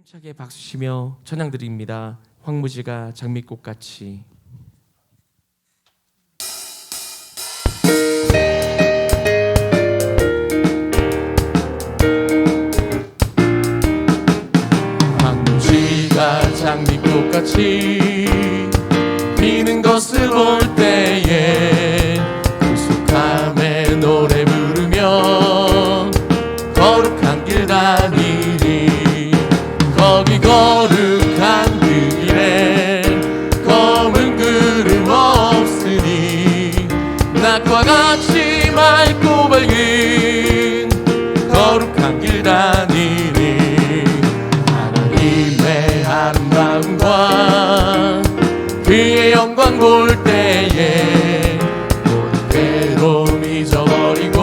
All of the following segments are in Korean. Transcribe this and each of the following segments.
힘차게 박수치며 찬양드립니다. 황무지가 장미꽃같이. 황무지가 장미꽃같이 피는 것을 볼 때에 구속함에 노래 부르며 거룩한 길 다니리. 거기 거룩한 그 길에 검은 구름 없으니 낮과 같이 맑고 밝은 거룩한 길 다니리. 하나님의 아름다움과 그의 영광 볼 때에 모든 괴로움 잊어버리고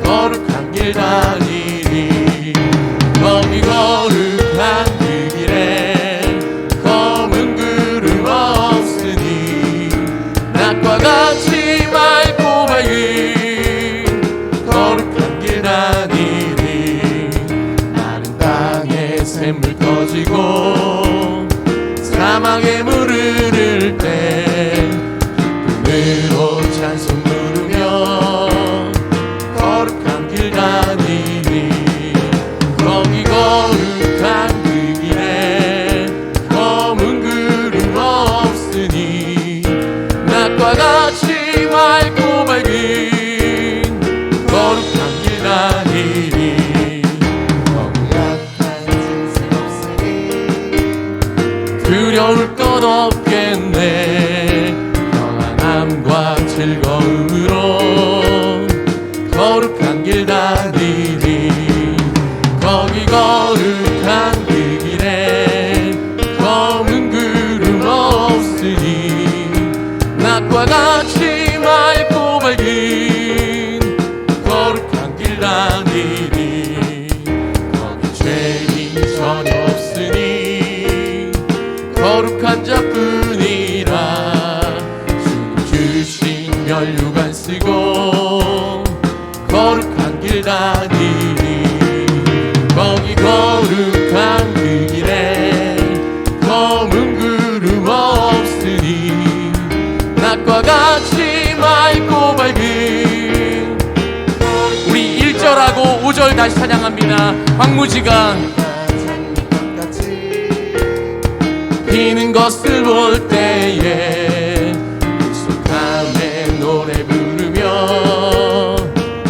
거룩한 길 다니리. 거기 거룩한 그 길에 검은 구름 없으니 낮과 같이 맑고 밝은 거룩한 길 다니리. 마른 땅에 샘물 터지고 사막에 물 흐를 때 기쁨으로 찬송 부르며 거룩한 길 다니리. 거기 거룩한 그 길에 검은 구름 없으니 낮과 같이 맑고 밝은 거룩한 길 다니리. 거기 약한 짐승 없으니 두려울 것 없겠네. 평안함과 즐거움으로 거룩한 길 다니리. 거기 거룩한 그 길에 검은 구름 없으니 낮과 같이 맑고 밝은 거룩한 길 다니리. 거기 죄인 전혀 없으니 거룩한 자뿐이라. 주님 주신 면류관 쓰고 거룩한 길 다니리. 거기 거룩한 그 길에 검은 구름 없으니 낮과 같이 맑고 밝은. 우리 1절하고 5절 다시 찬양합니다. 황무지가 피는 것을 볼 때에 구속함에 노래 부르며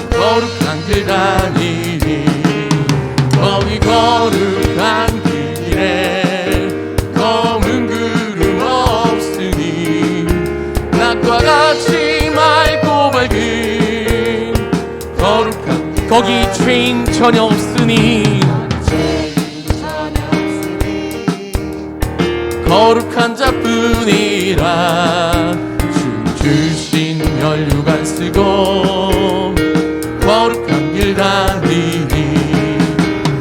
거룩한 길 다니리. 거기 거룩한 그 길에 검은 구름 없으니 낮과 같이 맑고 밝은 거룩한. 거기 죄인 전혀 없으니 거룩한 자뿐이라. 주 주신 면류관 쓰고 거룩한 길 다니리.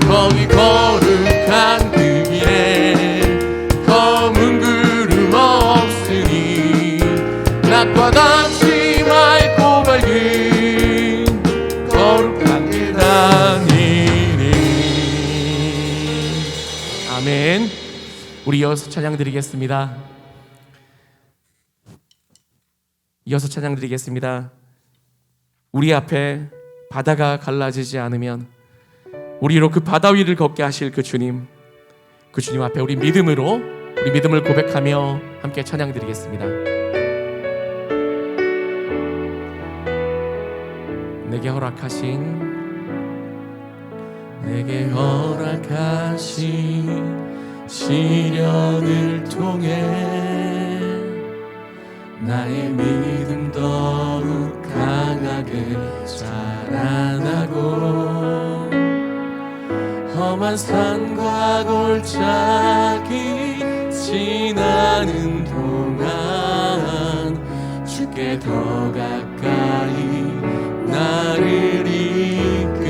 거기 거룩한 그 길에 검은 구름 없으니 낮과 같이 맑고 밝은 거룩한 길 다니리. 아멘. 우리 이어서 찬양 드리겠습니다. 이어서 찬양 드리겠습니다. 우리 앞에 바다가 갈라지지 않으면 우리로 그 바다 위를 걷게 하실 그 주님 앞에 우리 믿음을 고백하며 함께 찬양 드리겠습니다. 내게 허락하신 시련을 통해 나의 믿음 더욱 강하게 자라나고 험한 산과 골짜기 지나는 동안 주께 더 가까이 나를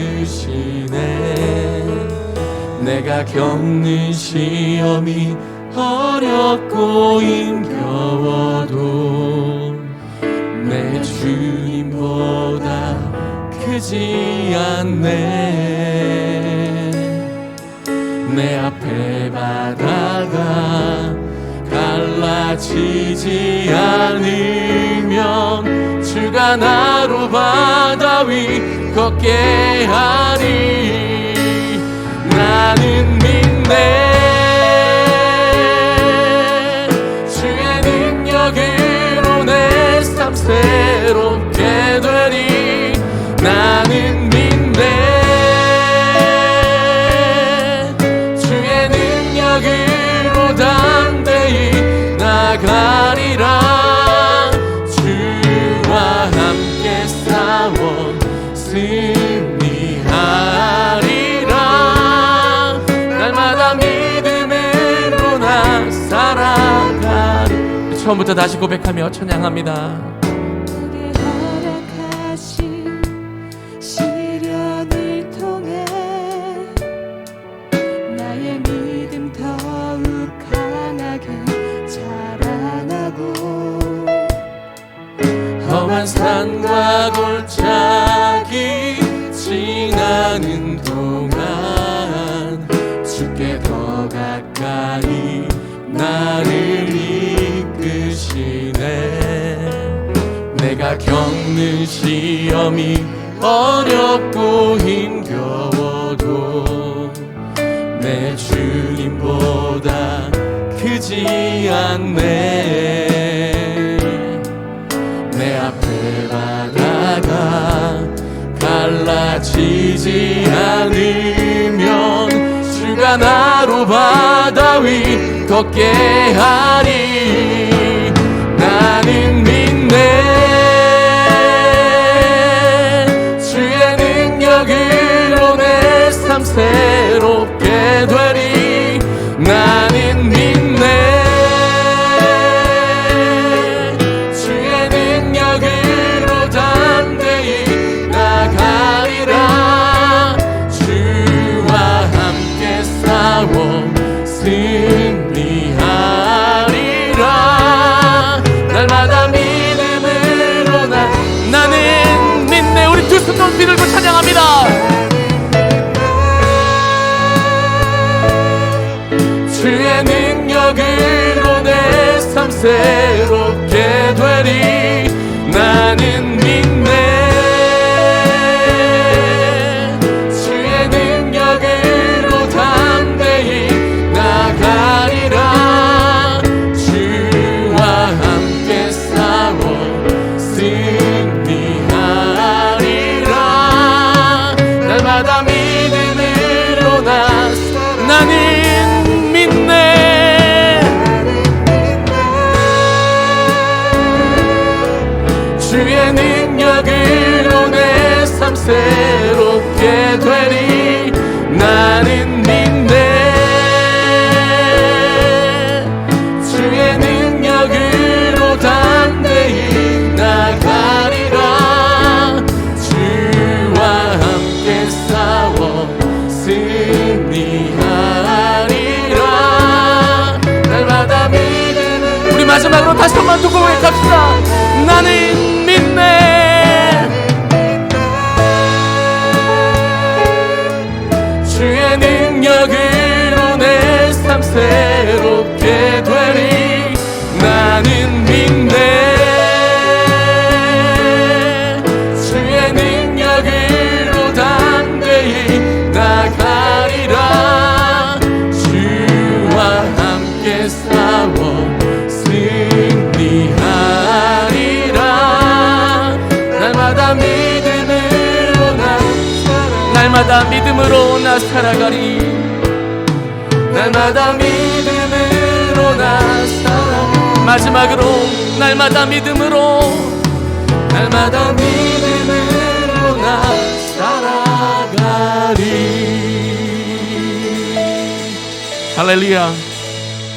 이끄시네. 내가 겪는 시험이 어렵고 힘겨워도 내 주님보다 크지 않네. 내 앞에 바다가 갈라지지 않으면 주가 나로 바다 위 걷게 하리. 나는 믿네. 주의 능력으로 내 삶 새롭게 되리. 나는 믿네. 주의 능력으로 담대히 나가리라. 주와 함께 싸워 승리하리라. 날마다 믿음으로 나 살아가리. 처음부터 다시 고백하며 찬양합니다. 험한 산과 골짜기 지나는 동안 주께 더 가까이 나를 이끄시네. 내가 겪는 시험이 어렵고 힘겨워도 내 주님보다 크지 않네. 내 앞에 바다가 갈라지지 않으면 주가 나로 바다 위 걷게 하리. 나는 믿네. 주의 능력으로 내 삶 새롭게 되리. 나는 믿네. 승리하리라. 날마다 믿음으로 나는 믿네. 우리 두 손 높이 들고 찬양합니다. 주의 능력으로 내 삶 새롭게 되리. 나는 믿네. 주의 능력으로 담대히 나가리라. 주와 함께 싸워 승리하리라. 날마다 믿음으로 나는 믿네. 주의 능력으로 내 삶 새롭게 되리. 나는 믿네. 주의 능력으로 담대히 나가리라. 주와 함께 싸워 승리하리라. 날마다 믿음을. 우리 마지막으로 다시 한번 두고 고백합시다. 나는 믿네. 주의 능력으로 내 삶 새롭게 되리. 나는 믿네. 주의 능력으로 담대히 나가리라. 주와 함께 싸워 승리하리라. 날마다 믿음으로 나 살아가리. 날마다 믿음으로 나 살아가리. 마지막으로 날마다 믿음으로 나 살아가리. 할렐루야.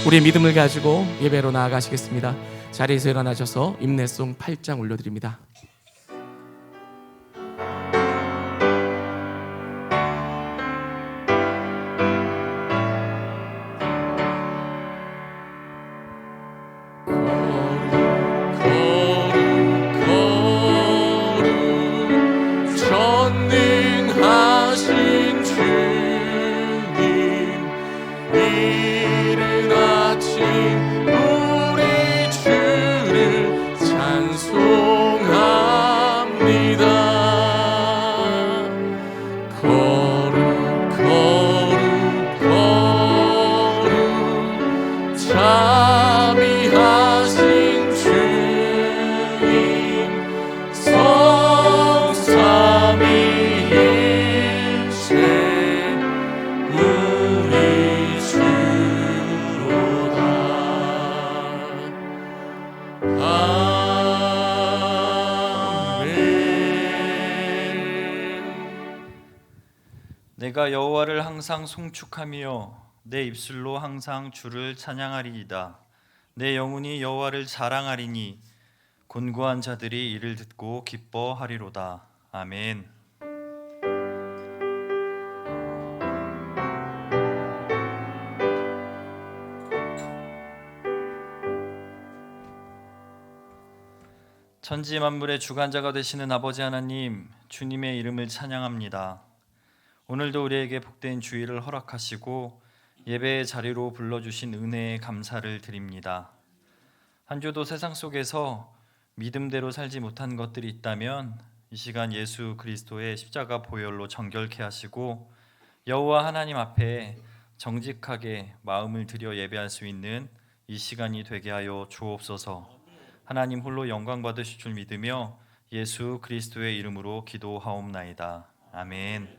우리의 믿음을 가지고 예배로 나아가시겠습니다. 자리에서 일어나셔서 임내송 8장 올려드립니다. 전능하신 주님 이른 아침 우리 주를 찬송합니다. 거룩 거룩 거룩 자비하신 주님 성삼위일체 우리 주로다. 내가 여호와를 항상 송축하며 내 입술로 항상 주를 찬양하리이다. 내 영혼이 여호와를 자랑하리니 곤고한 자들이 이를 듣고 기뻐하리로다. 아멘. 천지 만물의 주관자가 되시는 아버지 하나님, 주님의 이름을 찬양합니다. 오늘도 우리에게 복된 주일을 허락하시고 예배의 자리로 불러주신 은혜에 감사를 드립니다. 한 주도 세상 속에서 믿음대로 살지 못한 것들이 있다면 이 시간 예수 그리스도의 십자가 보혈로 정결케 하시고 여호와 하나님 앞에 정직하게 마음을 들여 예배할 수 있는 이 시간이 되게 하여 주옵소서. 하나님 홀로 영광 받으실 줄 믿으며 예수 그리스도의 이름으로 기도하옵나이다. 아멘.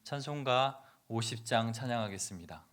찬송가 50장 찬양하겠습니다.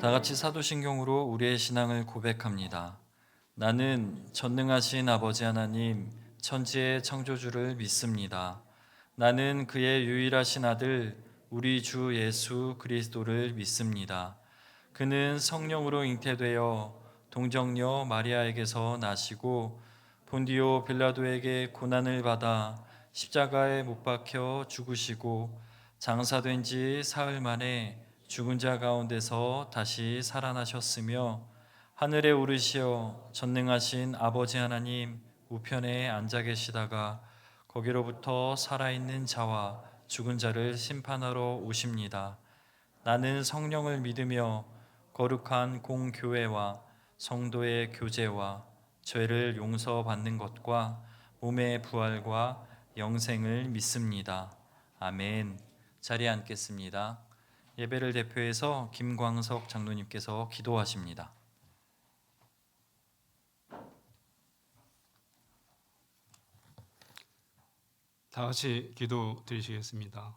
다 같이 사도신경으로 우리의 신앙을 고백합니다. 나는 전능하신 아버지 하나님, 천지의 창조주를 믿습니다. 나는 그의 유일하신 아들 우리 주 예수 그리스도를 믿습니다. 그는 성령으로 잉태되어 동정녀 마리아에게서 나시고 본디오 빌라도에게 고난을 받아 십자가에 못 박혀 죽으시고 장사된 지 사흘 만에 죽은 자 가운데서 다시 살아나셨으며 하늘에 오르시어 전능하신 아버지 하나님 우편에 앉아 계시다가 거기로부터 살아있는 자와 죽은 자를 심판하러 오십니다. 나는 성령을 믿으며 거룩한 공교회와 성도의 교제와 죄를 용서받는 것과 몸의 부활과 영생을 믿습니다. 아멘. 자리에 앉겠습니다. 예배를 대표해서 김광석 장로님께서 기도하십니다. 다 같이 기도 드리시겠습니다.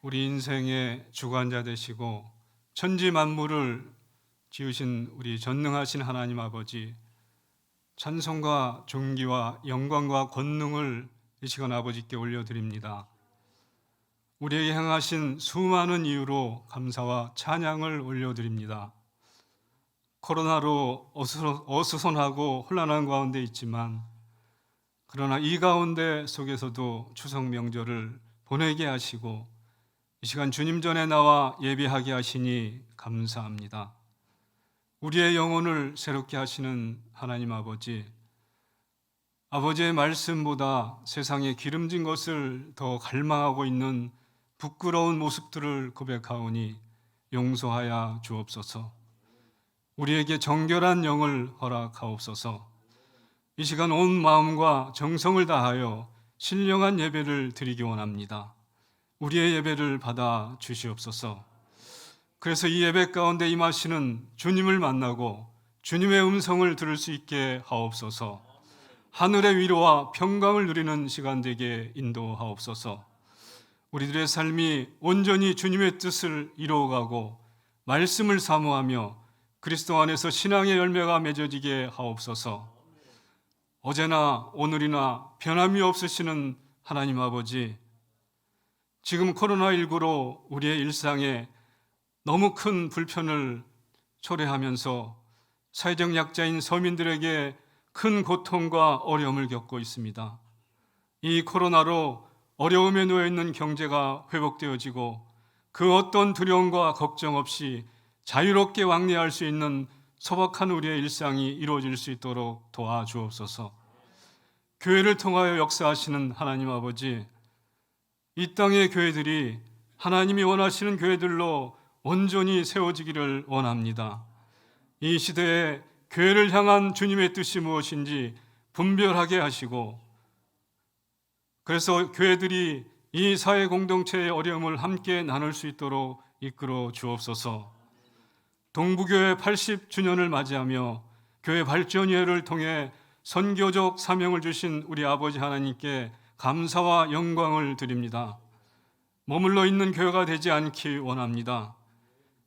우리 인생의 주관자 되시고 천지 만물을 지으신 우리 전능하신 하나님 아버지, 찬송과 존귀와 영광과 권능을 이 시간 아버지께 올려드립니다. 우리에게 행하신 수많은 이유로 감사와 찬양을 올려드립니다. 코로나로 어수선하고 혼란한 가운데 있지만 그러나 이 가운데 속에서도 추석 명절을 보내게 하시고 이 시간 주님 전에 나와 예배하게 하시니 감사합니다. 우리의 영혼을 새롭게 하시는 하나님 아버지, 아버지의 말씀보다 세상에 기름진 것을 더 갈망하고 있는 부끄러운 모습들을 고백하오니 용서하여 주옵소서. 우리에게 정결한 영을 허락하옵소서. 이 시간 온 마음과 정성을 다하여 신령한 예배를 드리기 원합니다. 우리의 예배를 받아 주시옵소서. 그래서 이 예배 가운데 임하시는 주님을 만나고 주님의 음성을 들을 수 있게 하옵소서. 하늘의 위로와 평강을 누리는 시간 되게 인도하옵소서. 우리들의 삶이 온전히 주님의 뜻을 이루어가고 말씀을 사모하며 그리스도 안에서 신앙의 열매가 맺어지게 하옵소서. 어제나 오늘이나 변함이 없으시는 하나님 아버지, 지금 코로나19로 우리의 일상에 너무 큰 불편을 초래하면서 사회적 약자인 서민들에게 큰 고통과 어려움을 겪고 있습니다. 이 코로나로 어려움에 놓여 있는 경제가 회복되어지고 그 어떤 두려움과 걱정 없이 자유롭게 왕래할 수 있는 소박한 우리의 일상이 이루어질 수 있도록 도와주옵소서. 교회를 통하여 역사하시는 하나님 아버지, 이 땅의 교회들이 하나님이 원하시는 교회들로 온전히 세워지기를 원합니다. 이 시대에 교회를 향한 주님의 뜻이 무엇인지 분별하게 하시고, 그래서 교회들이 이 사회 공동체의 어려움을 함께 나눌 수 있도록 이끌어 주옵소서. 동부교회 80주년을 맞이하며 교회 발전위회를 통해 선교적 사명을 주신 우리 아버지 하나님께 감사와 영광을 드립니다. 머물러 있는 교회가 되지 않기 원합니다.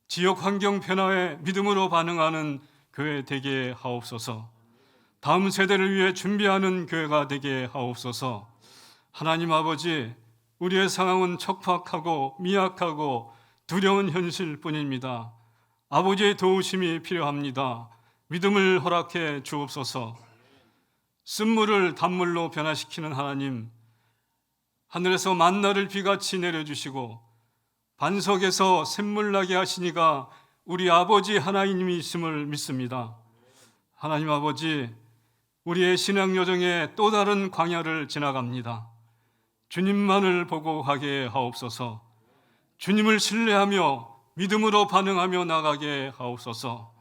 지역 환경 변화에 믿음으로 반응하는 교회 되게 하옵소서. 다음 세대를 위해 준비하는 교회가 되게 하옵소서. 하나님 아버지, 우리의 상황은 척박하고 미약하고 두려운 현실뿐입니다. 아버지의 도우심이 필요합니다. 믿음을 허락해 주옵소서. 쓴물을 단물로 변화시키는 하나님, 하늘에서 만나를 비같이 내려주시고 반석에서 샘물 나게 하시니가 우리 아버지 하나님이 있음을 믿습니다. 하나님 아버지, 우리의 신앙 여정에 또 다른 광야를 지나갑니다. 주님만을 보고 가게 하옵소서. 주님을 신뢰하며 믿음으로 반응하며 나가게 하옵소서.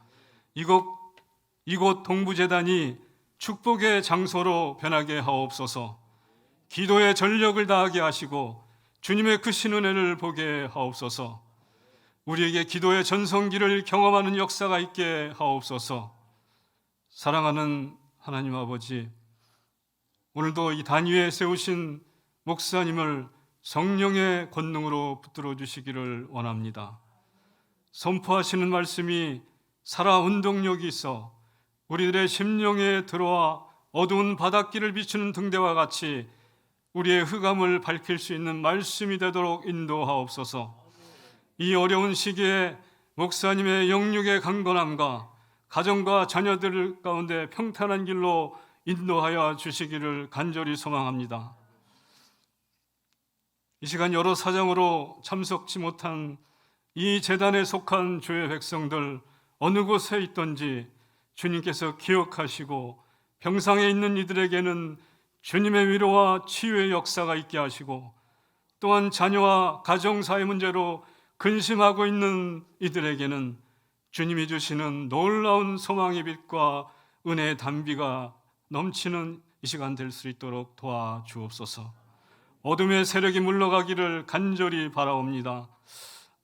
이곳 동부재단이 축복의 장소로 변하게 하옵소서. 기도의 전력을 다하게 하시고 주님의 크신 은혜를 보게 하옵소서. 우리에게 기도의 전성기를 경험하는 역사가 있게 하옵소서. 사랑하는 하나님 아버지, 오늘도 이 단위에 세우신 목사님을 성령의 권능으로 붙들어 주시기를 원합니다. 선포하시는 말씀이 살아 운동력이 있어 우리들의 심령에 들어와 어두운 바닷길을 비추는 등대와 같이 우리의 흑암을 밝힐 수 있는 말씀이 되도록 인도하옵소서. 이 어려운 시기에 목사님의 영육의 강건함과 가정과 자녀들 가운데 평탄한 길로 인도하여 주시기를 간절히 소망합니다. 이 시간 여러 사정으로 참석치 못한 이 제단에 속한 주의 백성들 어느 곳에 있든지 주님께서 기억하시고 병상에 있는 이들에게는 주님의 위로와 치유의 역사가 있게 하시고, 또한 자녀와 가정사회 문제로 근심하고 있는 이들에게는 주님이 주시는 놀라운 소망의 빛과 은혜의 단비가 넘치는 이 시간 될 수 있도록 도와주옵소서. 어둠의 세력이 물러가기를 간절히 바라옵니다.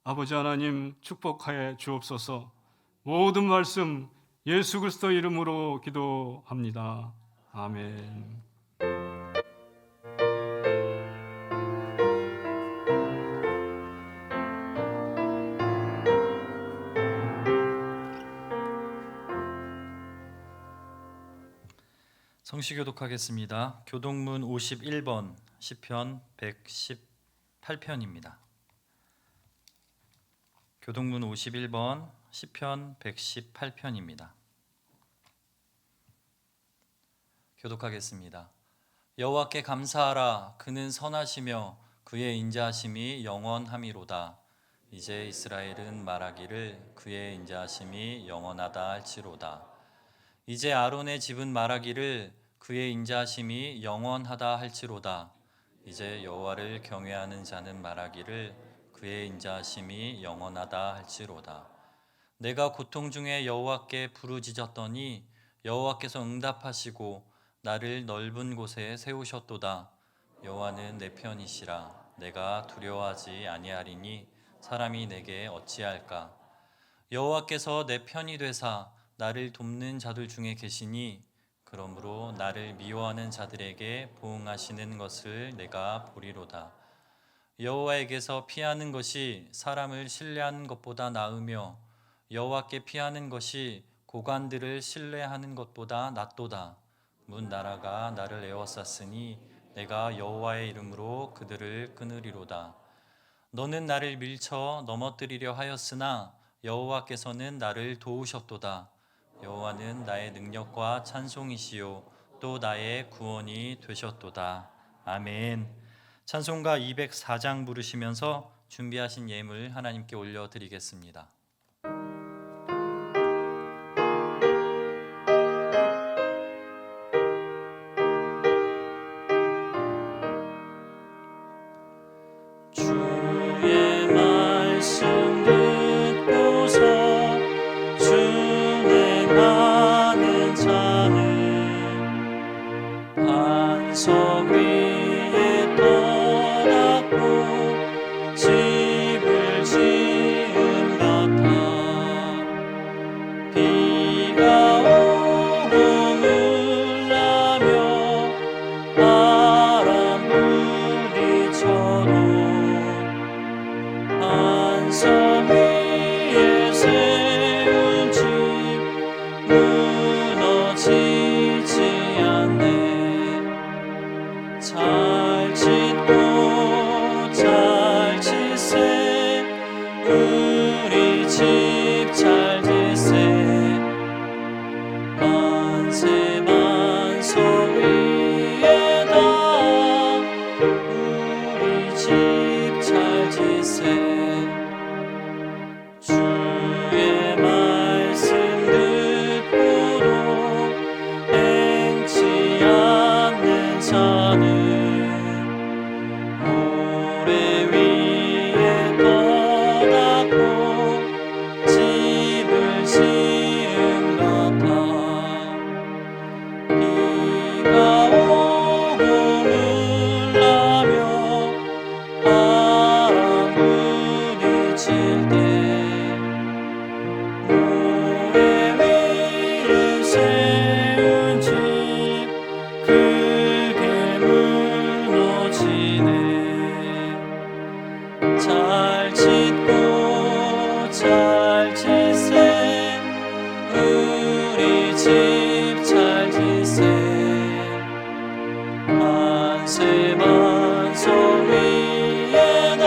아버지 하나님, 축복하여 주옵소서. 모든 말씀 예수 그리스도 이름으로 기도합니다. 아멘. 성시 교독하겠습니다. 교독문 51번 시편 118편입니다. 교독문 51번 시편 118편입니다. 교독하겠습니다. 여호와께 감사하라. 그는 선하시며 그의 인자하심이 영원함이로다. 이제 이스라엘은 말하기를 그의 인자하심이 영원하다 할지로다. 이제 아론의 집은 말하기를 그의 인자하심이 영원하다 할지로다. 이제 여호와를 경외하는 자는 말하기를 그의 인자하심이 영원하다 할지로다. 내가 고통 중에 여호와께 부르짖었더니 여호와께서 응답하시고 나를 넓은 곳에 세우셨도다. 여호와는 내 편이시라. 내가 두려워하지 아니하리니 사람이 내게 어찌할까. 여호와께서 내 편이 되사 나를 돕는 자들 중에 계시니 그러므로 나를 미워하는 자들에게 보응하시는 것을 내가 보리로다. 여호와에게서 피하는 것이 사람을 신뢰하는 것보다 나으며 여호와께 피하는 것이 고관들을 신뢰하는 것보다 낫도다. 문 나라가 나를 에워쌌으니 내가 여호와의 이름으로 그들을 끊으리로다. 너는 나를 밀쳐 넘어뜨리려 하였으나 여호와께서는 나를 도우셨도다. 여호와는 나의 능력과 찬송이시요 또 나의 구원이 되셨도다. 아멘. 찬송가 204장 부르시면서 준비하신 예물 하나님께 올려드리겠습니다. 주의 말씀 듣고서 준행하는 자는 반석 위에 떠났고 집을 지은 같아. 비가 오고 물나며 바람 부딪혀도 반석 위에 세운 집 무너지지 않네. 잘 짓고 잘 지세 우리 집 잘 지세. 만세 만석 위에다 우리 집 잘 지세. 주의 말씀 듣고도 행치 않는 자는 모래 위에 떠났고 집을 지은 같아. 비가 오고 물나며 바람 부딪힐 때 모래 위에 세운 집 그게 무너지네. 잘 짓고 잘 지세 우리 집 잘 지세. 만세 만석 위에다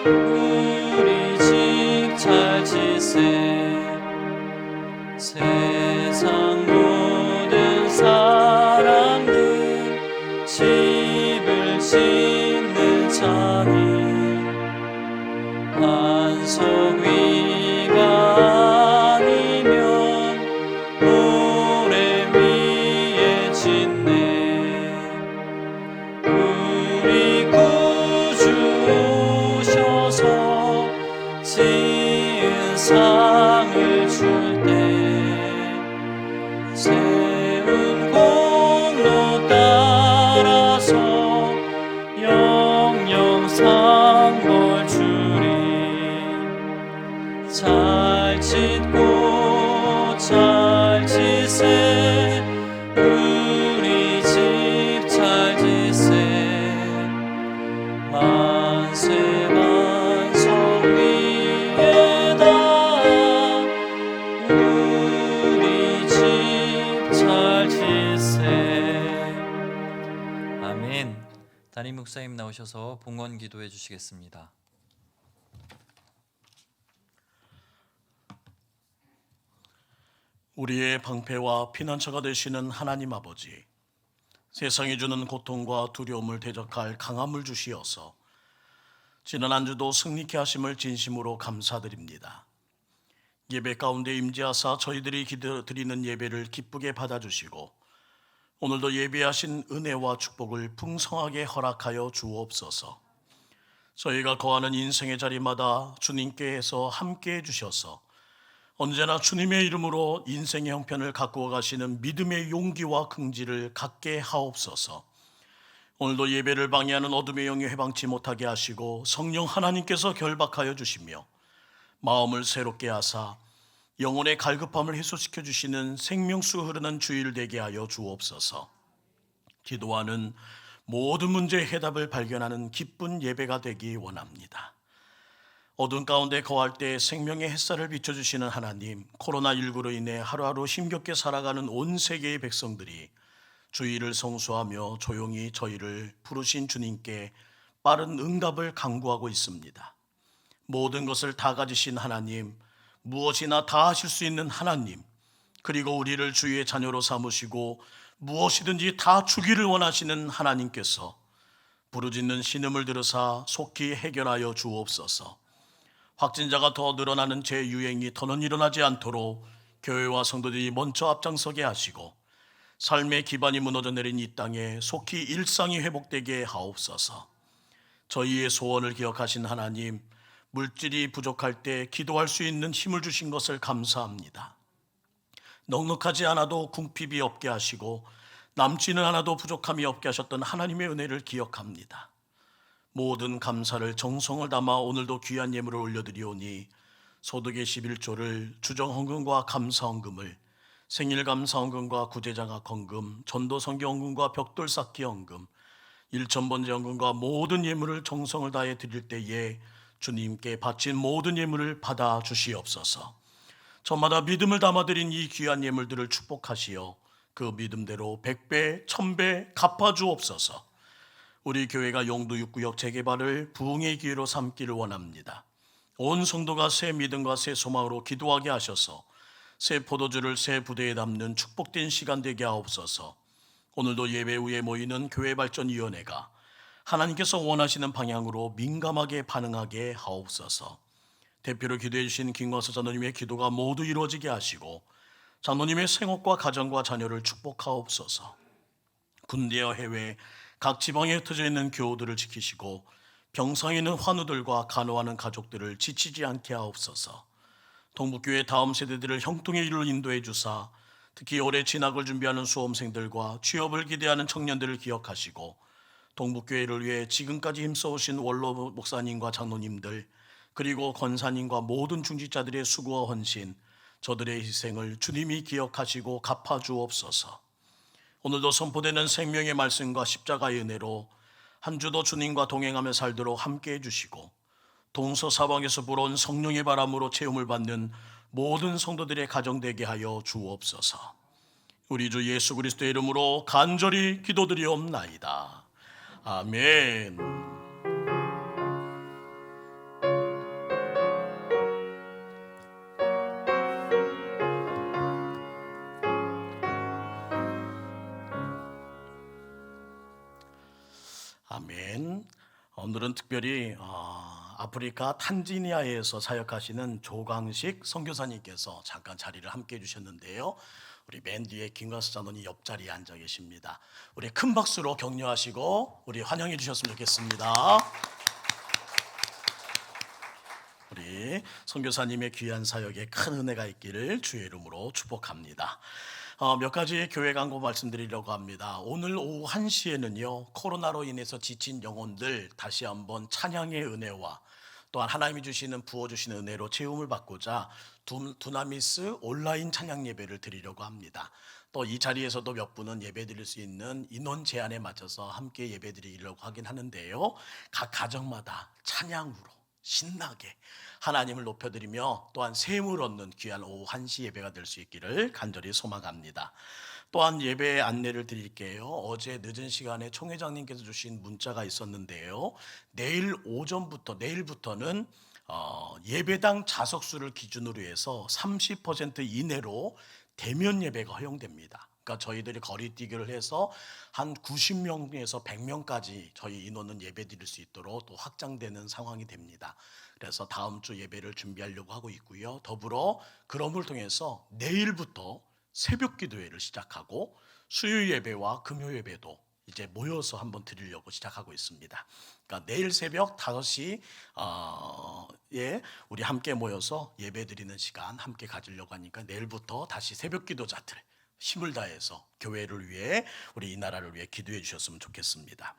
우리 집 잘 지세. 세상 모든 사람들 집을 짓는 자니 지은 상을 줄 때 세운 공로 따라서 영영 상벌 주리. 잘 짓고 잘 지세 우리 집 잘 지세 만세 만성 위에다 우리 집 잘 지세. 아멘. 담임 목사님 나오셔서 봉헌 기도해 주시겠습니다. 우리의 방패와 피난처가 되시는 하나님 아버지, 세상이 주는 고통과 두려움을 대적할 강함을 주시어서 지난 한 주도 승리케 하심을 진심으로 감사드립니다. 예배 가운데 임재하사 저희들이 드리는 예배를 기쁘게 받아주시고 오늘도 예배하신 은혜와 축복을 풍성하게 허락하여 주옵소서. 저희가 거하는 인생의 자리마다 주님께서 함께해 주셔서 언제나 주님의 이름으로 인생의 형편을 가꾸어 가시는 믿음의 용기와 긍지를 갖게 하옵소서. 오늘도 예배를 방해하는 어둠의 영이 해방치 못하게 하시고 성령 하나님께서 결박하여 주시며 마음을 새롭게 하사 영혼의 갈급함을 해소시켜 주시는 생명수가 흐르는 주일 되게 하여 주옵소서. 기도하는 모든 문제의 해답을 발견하는 기쁜 예배가 되기 원합니다. 어둠 가운데 거할 때 생명의 햇살을 비춰주시는 하나님, 코로나19로 인해 하루하루 힘겹게 살아가는 온 세계의 백성들이 주의를 성수하며 조용히 저희를 부르신 주님께 빠른 응답을 간구하고 있습니다. 모든 것을 다 가지신 하나님, 무엇이나 다 하실 수 있는 하나님, 그리고 우리를 주의 자녀로 삼으시고 무엇이든지 다 주기를 원하시는 하나님께서 부르짖는 신음을 들으사 속히 해결하여 주옵소서. 확진자가 더 늘어나는 재유행이 더는 일어나지 않도록 교회와 성도들이 먼저 앞장서게 하시고 삶의 기반이 무너져 내린 이 땅에 속히 일상이 회복되게 하옵소서. 저희의 소원을 기억하신 하나님, 물질이 부족할 때 기도할 수 있는 힘을 주신 것을 감사합니다. 넉넉하지 않아도 궁핍이 없게 하시고 남지는 않아도 부족함이 없게 하셨던 하나님의 은혜를 기억합니다. 모든 감사를 정성을 담아 오늘도 귀한 예물을 올려드리오니 소득의 11조를 주정헌금과 감사헌금을 생일감사헌금과 구제장학 헌금, 전도선교 헌금과 벽돌쌓기 헌금, 일천번제 헌금과 모든 예물을 정성을 다해 드릴 때에 주님께 바친 모든 예물을 받아 주시옵소서. 저마다 믿음을 담아드린 이 귀한 예물들을 축복하시어 그 믿음대로 100배, 1000배 갚아주옵소서. 우리 교회가 용두 6구역 재개발을 부흥의 기회로 삼기를 원합니다. 온 성도가 새 믿음과 새 소망으로 기도하게 하셔서 새 포도주를 새 부대에 담는 축복된 시간 되게 하옵소서. 오늘도 예배 후에 모이는 교회발전위원회가 하나님께서 원하시는 방향으로 민감하게 반응하게 하옵소서. 대표로 기도해 주신 김광서 장로님의 기도가 모두 이루어지게 하시고 장로님의 생업과 가정과 자녀를 축복하옵소서. 군대와 해외 각 지방에 흩어져 있는 교우들을 지키시고 병상에 있는 환우들과 간호하는 가족들을 지치지 않게 하옵소서. 동북교회 다음 세대들을 형통의 일로 인도해 주사 특히 올해 진학을 준비하는 수험생들과 취업을 기대하는 청년들을 기억하시고 동북교회를 위해 지금까지 힘써오신 원로 목사님과 장로님들 그리고 권사님과 모든 중직자들의 수고와 헌신, 저들의 희생을 주님이 기억하시고 갚아주옵소서. 오늘도 선포되는 생명의 말씀과 십자가의 은혜로 한 주도 주님과 동행하며 살도록 함께해 주시고 동서사방에서 불어온 성령의 바람으로 채움을 받는 모든 성도들의 가정 되게 하여 주옵소서. 우리 주 예수 그리스도의 이름으로 간절히 기도드리옵나이다. 아멘. 아멘. 오늘은 특별히 아프리카 탄자니아에서 사역하시는 조광식 선교사님께서 잠깐 자리를 함께 해주셨는데요. 우리 맨 뒤에 김광수 장로님 옆자리에 앉아 계십니다. 우리 큰 박수로 격려하시고 우리 환영해 주셨으면 좋겠습니다. 우리 선교사님의 귀한 사역에 큰 은혜가 있기를 주의 이름으로 축복합니다. 몇 가지 교회 광고 말씀드리려고 합니다. 오늘 오후 1시에는요, 코로나로 인해서 지친 영혼들 다시 한번 찬양의 은혜와 또한 하나님이 주시는 부어주시는 은혜로 채움을 받고자 두나미스 온라인 찬양 예배를 드리려고 합니다. 또 이 자리에서도 몇 분은 예배 드릴 수 있는 인원 제한에 맞춰서 함께 예배 드리려고 하긴 하는데요, 각 가정마다 찬양으로 신나게 하나님을 높여드리며 또한 샘을 얻는 귀한 오후 1시 예배가 될 수 있기를 간절히 소망합니다. 또한 예배 안내를 드릴게요. 어제 늦은 시간에 총회장님께서 주신 문자가 있었는데요, 내일부터는 예배당 자석수를 기준으로 해서 30% 이내로 대면 예배가 허용됩니다. 그러니까 저희들이 거리뛰기를 해서 한 90명에서 100명까지 저희 인원은 예배 드릴 수 있도록 또 확장되는 상황이 됩니다. 그래서 다음 주 예배를 준비하려고 하고 있고요. 더불어 그럼을 통해서 내일부터 새벽 기도회를 시작하고 수요일 예배와 금요 예배도 이제 모여서 한번 드리려고 시작하고 있습니다. 그러니까 내일 새벽 5시 에 우리 함께 모여서 예배 드리는 시간 함께 가지려고 하니까 내일부터 다시 새벽 기도자들 힘을 다해서 교회를 위해 우리 이 나라를 위해 기도해 주셨으면 좋겠습니다.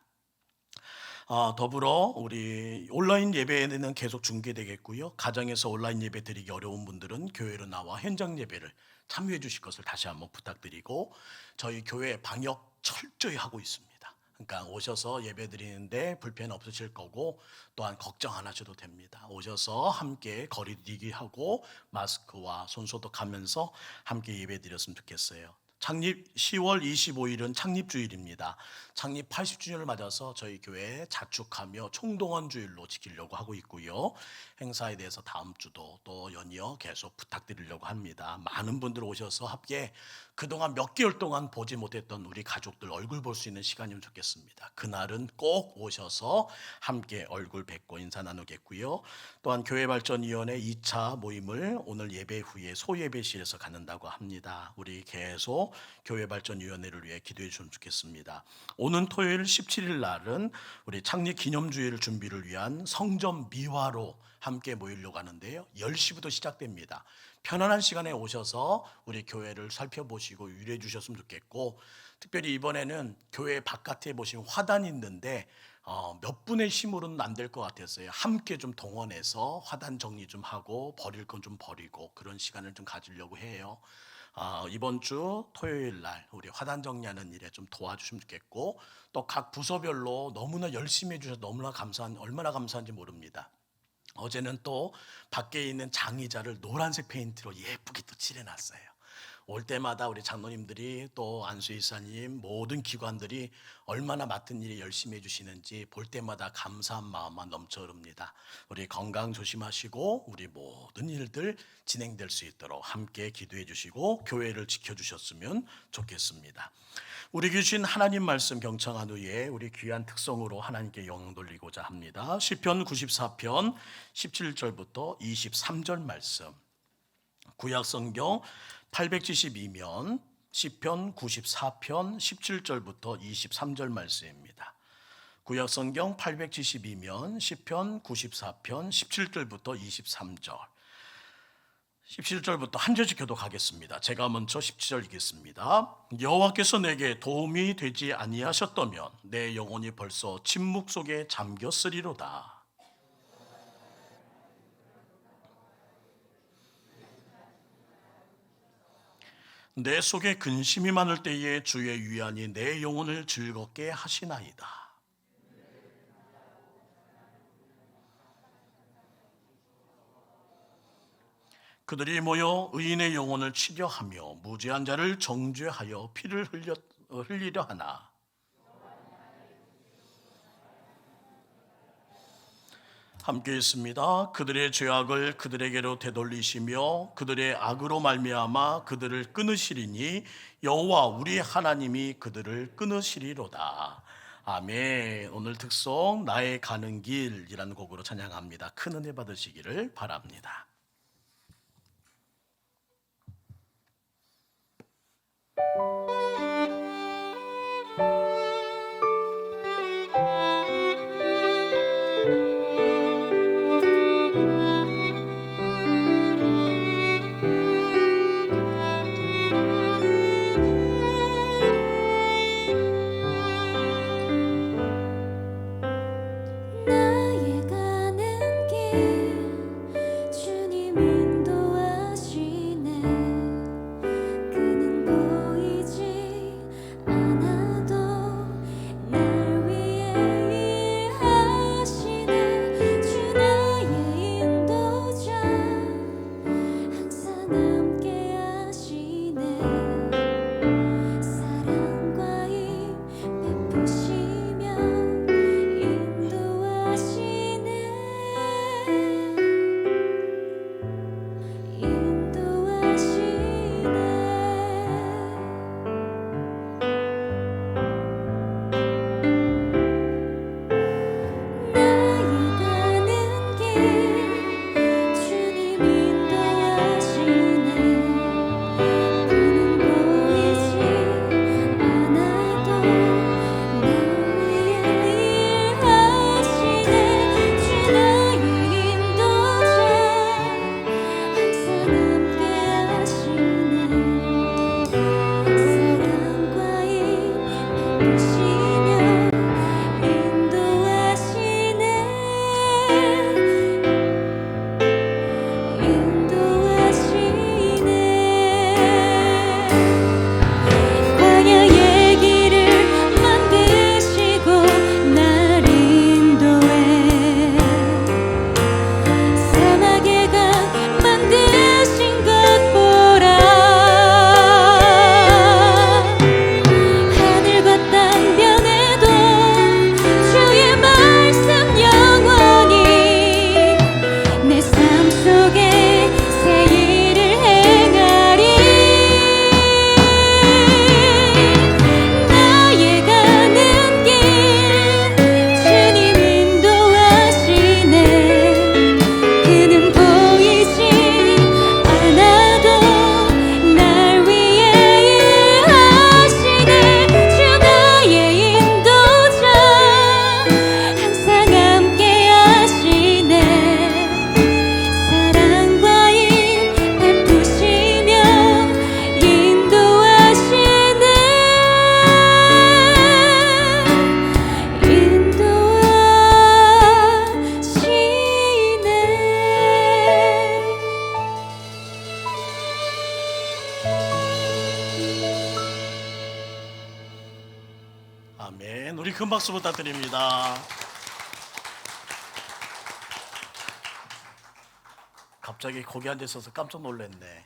더불어 우리 온라인 예배는 계속 중계되겠고요. 가정에서 온라인 예배 드리기 어려운 분들은 교회로 나와 현장 예배를 참여해 주실 것을 다시 한번 부탁드리고, 저희 교회 방역 철저히 하고 있습니다. 그러니까 오셔서 예배 드리는데 불편 없으실 거고, 또한 걱정 안 하셔도 됩니다. 오셔서 함께 거리두기 하고 마스크와 손소독하면서 함께 예배 드렸으면 좋겠어요. 창립 10월 25일은 창립주일입니다. 창립 80주년을 맞아서 저희 교회 자축하며 총동원 주일로 지키려고 하고 있고요. 행사에 대해서 다음 주도 또 연이어 계속 부탁드리려고 합니다. 많은 분들 오셔서 함께 그동안 몇 개월 동안 보지 못했던 우리 가족들 얼굴 볼 수 있는 시간이면 좋겠습니다. 그날은 꼭 오셔서 함께 얼굴 뵙고 인사 나누겠고요. 또한 교회발전위원회 2차 모임을 오늘 예배 후에 소예배실에서 갖는다고 합니다. 우리 계속 교회발전위원회를 위해 기도해 주시면 좋겠습니다. 오는 토요일 17일 날은 우리 창립 기념주일 준비를 위한 성전 미화로 함께 모이려고 하는데요, 10시부터 시작됩니다. 편안한 시간에 오셔서 우리 교회를 살펴보시고 위로해 주셨으면 좋겠고, 특별히 이번에는 교회 바깥에 보시면 화단이 있는데 몇 분의 힘으로는 안 될 것 같았어요. 함께 좀 동원해서 화단 정리 좀 하고 버릴 건 좀 버리고 그런 시간을 좀 가지려고 해요. 이번 주 토요일 날 우리 화단 정리하는 일에 좀 도와주시면 좋겠고, 또 각 부서별로 너무나 열심히 해주셔서 너무나 얼마나 감사한지 모릅니다. 어제는 또 밖에 있는 장의자를 노란색 페인트로 예쁘게 또 칠해놨어요. 올 때마다 우리 장로님들이 또 안수이사님 모든 기관들이 얼마나 맡은 일이 열심히 해주시는지 볼 때마다 감사한 마음만 넘쳐 흐릅니다. 우리 건강 조심하시고 우리 모든 일들 진행될 수 있도록 함께 기도해 주시고 교회를 지켜주셨으면 좋겠습니다. 우리 주신 하나님 말씀 경청한 후에 우리 귀한 특성으로 하나님께 영광 돌리고자 합니다. 시편 94편 17절부터 23절 말씀, 구약성경 872면 시편 94편 17절부터 23절 말씀입니다. 구약성경 872면 시편 94편 17절부터 23절. 17절부터 한 절씩 교독하겠습니다. 제가 먼저 17절 읽겠습니다. 여호와께서 내게 도움이 되지 아니하셨다면 내 영혼이 벌써 침묵 속에 잠겼으리로다. 내 속에 근심이 많을 때에 주의 위안이 내 영혼을 즐겁게 하시나이다. 그들이 모여 의인의 영혼을 치려하며 무죄한 자를 정죄하여 피를 흘리려 하나. 함께 있습니다. 그들의 죄악을 그들에게로 되돌리시며 그들의 악으로 말미암아 그들을 끊으시리니 여호와 우리 하나님이 그들을 끊으시리로다. 아멘. 오늘 특송 나의 가는 길이라는 곡으로 찬양합니다. 큰 은혜 받으시기를 바랍니다. 아멘. 우리 큰 박수 부탁드립니다. 갑자기 거기 앉아 있어서 깜짝 놀랐네.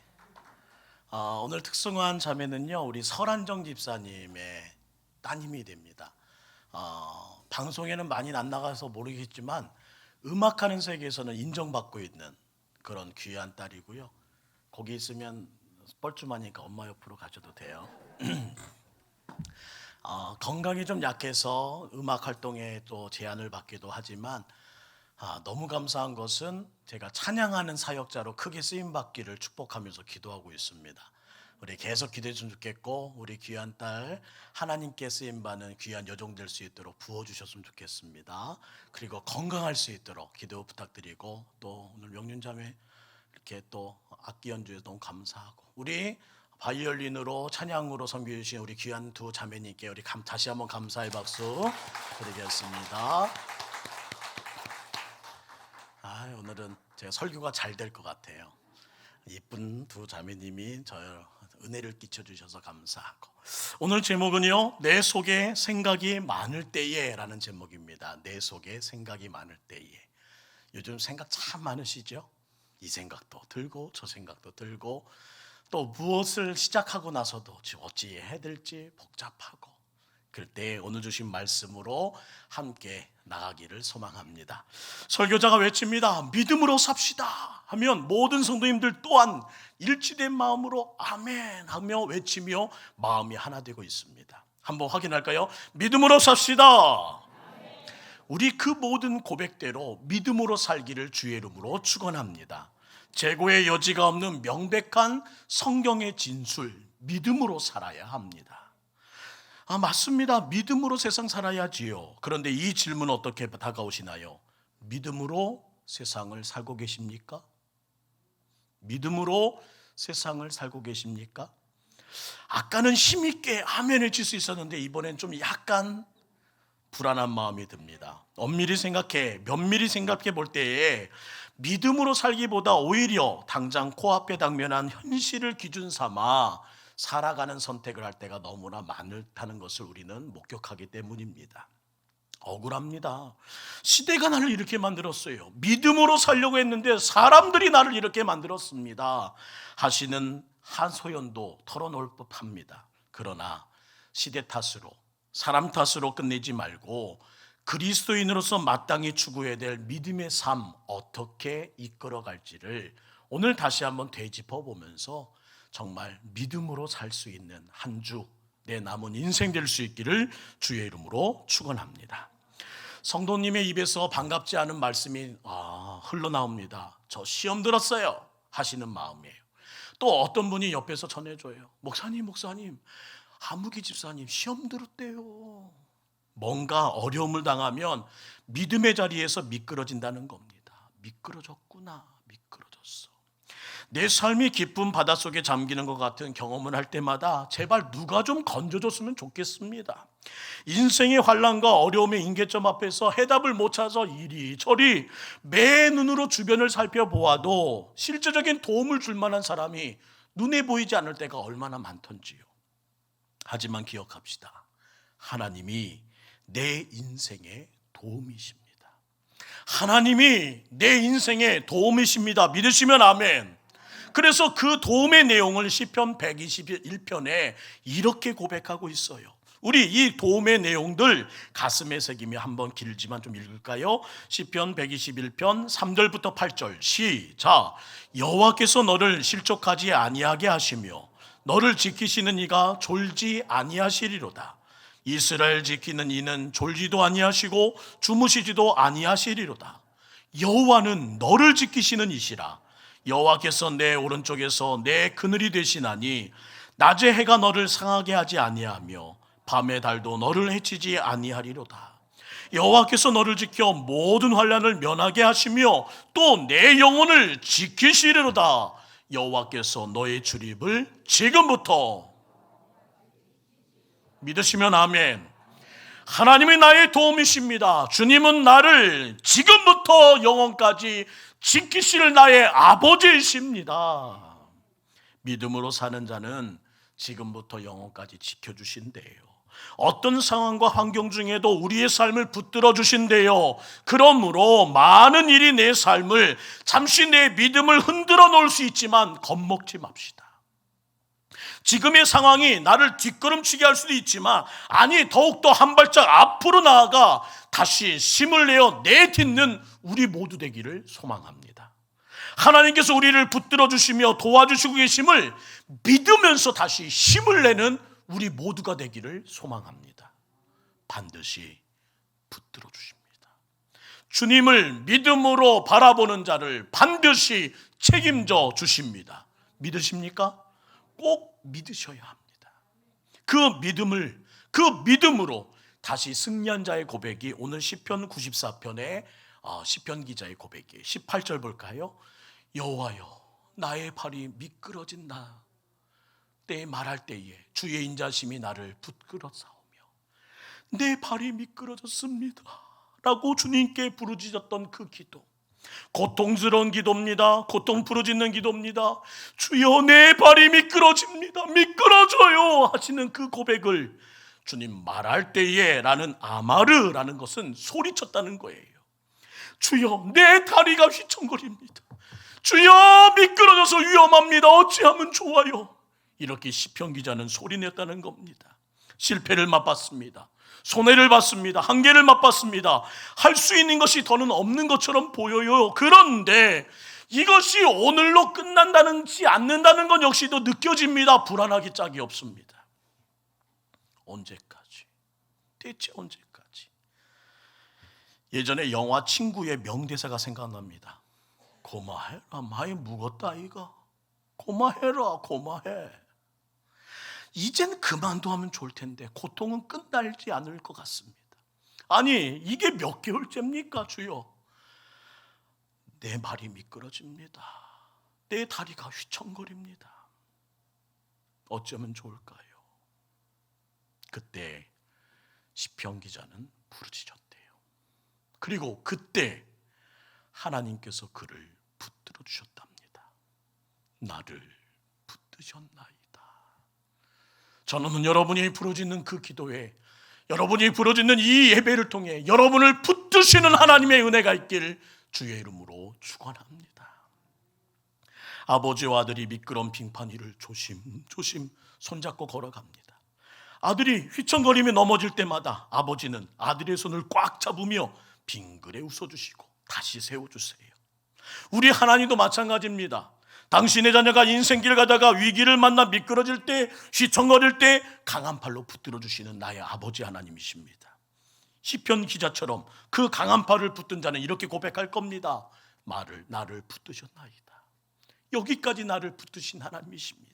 오늘 특성한 자매는요, 우리 설한정 집사님의 따님이 됩니다. 방송에는 많이 안 나가서 모르겠지만 음악하는 세계에서는 인정받고 있는 그런 귀한 딸이고요. 거기 있으면 뻘쭘하니까 엄마 옆으로 가셔도 돼요. 건강이 좀 약해서 음악 활동에 또 제한을 받기도 하지만 너무 감사한 것은 제가 찬양하는 사역자로 크게 쓰임 받기를 축복하면서 기도하고 있습니다. 우리 계속 기도해 주면 좋겠고, 우리 귀한 딸 하나님께 쓰임 받는 귀한 여종 될 수 있도록 부어 주셨으면 좋겠습니다. 그리고 건강할 수 있도록 기도 부탁드리고, 또 오늘 명륜자매 이렇게 또 악기 연주에 너무 감사하고, 우리 바이올린으로 찬양으로 섬겨 주신 우리 귀한 두 자매님께 우리 다시 한번 감사의 박수 드리겠습니다. 오늘은 제가 설교가 잘 될 것 같아요. 이쁜 두 자매님이 저 은혜를 끼쳐주셔서 감사하고, 오늘 제목은요, 내 속에 생각이 많을 때에 라는 제목입니다. 내 속에 생각이 많을 때에. 요즘 생각 참 많으시죠? 이 생각도 들고 저 생각도 들고, 또 무엇을 시작하고 나서도 어찌 해야 될지 복잡하고, 그럴 때 오늘 주신 말씀으로 함께 나가기를 소망합니다. 설교자가 외칩니다. 믿음으로 삽시다 하면 모든 성도님들 또한 일치된 마음으로 아멘 하며 외치며 마음이 하나 되고 있습니다. 한번 확인할까요? 믿음으로 삽시다. 우리 그 모든 고백대로 믿음으로 살기를 주의 이름으로 축원합니다. 재고의 여지가 없는 명백한 성경의 진술, 믿음으로 살아야 합니다. 맞습니다. 믿음으로 세상 살아야지요. 그런데 이 질문 어떻게 다가오시나요? 믿음으로 세상을 살고 계십니까? 믿음으로 세상을 살고 계십니까? 아까는 힘있게 아멘 해칠 수 있었는데 이번엔 좀 약간 불안한 마음이 듭니다. 면밀히 생각해 볼 때에 믿음으로 살기보다 오히려 당장 코앞에 당면한 현실을 기준 삼아 살아가는 선택을 할 때가 너무나 많다는 것을 우리는 목격하기 때문입니다. 억울합니다. 시대가 나를 이렇게 만들었어요. 믿음으로 살려고 했는데 사람들이 나를 이렇게 만들었습니다 하시는 하소연도 털어놓을 법합니다. 그러나 시대 탓으로, 사람 탓으로 끝내지 말고 그리스도인으로서 마땅히 추구해야 될 믿음의 삶 어떻게 이끌어갈지를 오늘 다시 한번 되짚어 보면서 정말 믿음으로 살 수 있는 한 주, 내 남은 인생 될 수 있기를 주의 이름으로 축원합니다. 성도님의 입에서 반갑지 않은 말씀이 흘러나옵니다. 저 시험 들었어요 하시는 마음이에요. 또 어떤 분이 옆에서 전해줘요. 목사님 하무기 집사님 시험 들었대요. 뭔가 어려움을 당하면 믿음의 자리에서 미끄러진다는 겁니다. 미끄러졌구나, 미끄러졌어. 내 삶이 깊은 바닷속에 잠기는 것 같은 경험을 할 때마다 제발 누가 좀 건져줬으면 좋겠습니다. 인생의 환난과 어려움의 임계점 앞에서 해답을 못 찾아서 이리저리 매 눈으로 주변을 살펴보아도 실제적인 도움을 줄 만한 사람이 눈에 보이지 않을 때가 얼마나 많던지요. 하지만 기억합시다. 하나님이 내 인생의 도움이십니다. 하나님이 내 인생의 도움이십니다. 믿으시면 아멘. 그래서 그 도움의 내용을 시편 121편에 이렇게 고백하고 있어요. 우리 이 도움의 내용들 가슴에 새기며 한번 길지만 좀 읽을까요? 시편 121편 3절부터 8절 시작. 여호와께서 너를 실족하지 아니하게 하시며 너를 지키시는 이가 졸지 아니하시리로다. 이스라엘 지키는 이는 졸지도 아니하시고 주무시지도 아니하시리로다. 여호와는 너를 지키시는 이시라. 여호와께서 내 오른쪽에서 내 그늘이 되시나니 낮에 해가 너를 상하게 하지 아니하며 밤의 달도 너를 해치지 아니하리로다. 여호와께서 너를 지켜 모든 환난을 면하게 하시며 또 내 영혼을 지키시리로다. 여호와께서 너의 출입을 지금부터 믿으시면 아멘. 하나님이 나의 도움이십니다. 주님은 나를 지금부터 영원까지 지키실 나의 아버지이십니다. 믿음으로 사는 자는 지금부터 영원까지 지켜주신대요. 어떤 상황과 환경 중에도 우리의 삶을 붙들어 주신대요. 그러므로 많은 일이 내 삶을, 잠시 내 믿음을 흔들어 놓을 수 있지만 겁먹지 맙시다. 지금의 상황이 나를 뒷걸음치게 할 수도 있지만, 아니 더욱더 한 발짝 앞으로 나아가 다시 힘을 내어 내딛는 우리 모두 되기를 소망합니다. 하나님께서 우리를 붙들어 주시며 도와주시고 계심을 믿으면서 다시 힘을 내는 우리 모두가 되기를 소망합니다. 반드시 붙들어 주십니다. 주님을 믿음으로 바라보는 자를 반드시 책임져 주십니다. 믿으십니까? 꼭 믿으셔야 합니다. 그 믿음으로 다시 승리한 자의 고백이 오늘 시편 94편의 시편 기자의 고백이에요. 18절 볼까요? 여호와여, 나의 발이 미끄러진다. 때 말할 때에 주의 인자심이 나를 붙들어 싸우며 내 발이 미끄러졌습니다 라고 주님께 부르짖었던 그 기도, 고통스러운 기도입니다. 고통 부르짖는 기도입니다. 주여, 내 발이 미끄러집니다, 미끄러져요 하시는 그 고백을 주님 말할 때에 라는 아마르라는 것은 소리쳤다는 거예요. 주여, 내 다리가 휘청거립니다. 주여, 미끄러져서 위험합니다. 어찌하면 좋아요. 이렇게 시편 기자는 소리냈다는 겁니다. 실패를 맛봤습니다. 손해를 봤습니다. 한계를 맛봤습니다. 할 수 있는 것이 더는 없는 것처럼 보여요. 그런데 이것이 오늘로 끝난다는지 않는다는 건 역시도 느껴집니다. 불안하기 짝이 없습니다. 언제까지? 대체 언제까지? 예전에 영화 친구의 명대사가 생각납니다. 고마해라, 많이 묵었다 이가. 고마해라, 고마해. 이젠 그만둬 하면 좋을 텐데 고통은 끝나지 않을 것 같습니다. 아니, 이게 몇 개월째입니까 주여? 내 발이 미끄러집니다. 내 다리가 휘청거립니다. 어쩌면 좋을까요? 그때 시편 기자는 부르짖었대요. 그리고 그때 하나님께서 그를 붙들어 주셨답니다. 나를 붙드셨나이다. 저는 여러분이 부르짖는 그 기도에, 여러분이 부르짖는 이 예배를 통해 여러분을 붙드시는 하나님의 은혜가 있길 주의 이름으로 축원합니다. 아버지와 아들이 미끄러운 빙판 위를 조심조심 손잡고 걸어갑니다. 아들이 휘청거리며 넘어질 때마다 아버지는 아들의 손을 꽉 잡으며 빙그레 웃어주시고 다시 세워주세요. 우리 하나님도 마찬가지입니다. 당신의 자녀가 인생길 가다가 위기를 만나 미끄러질 때, 휘청거릴 때 강한 팔로 붙들어 주시는 나의 아버지 하나님이십니다. 시편 기자처럼 그 강한 팔을 붙든 자는 이렇게 고백할 겁니다. 나를 붙드셨나이다. 여기까지 나를 붙드신 하나님이십니다.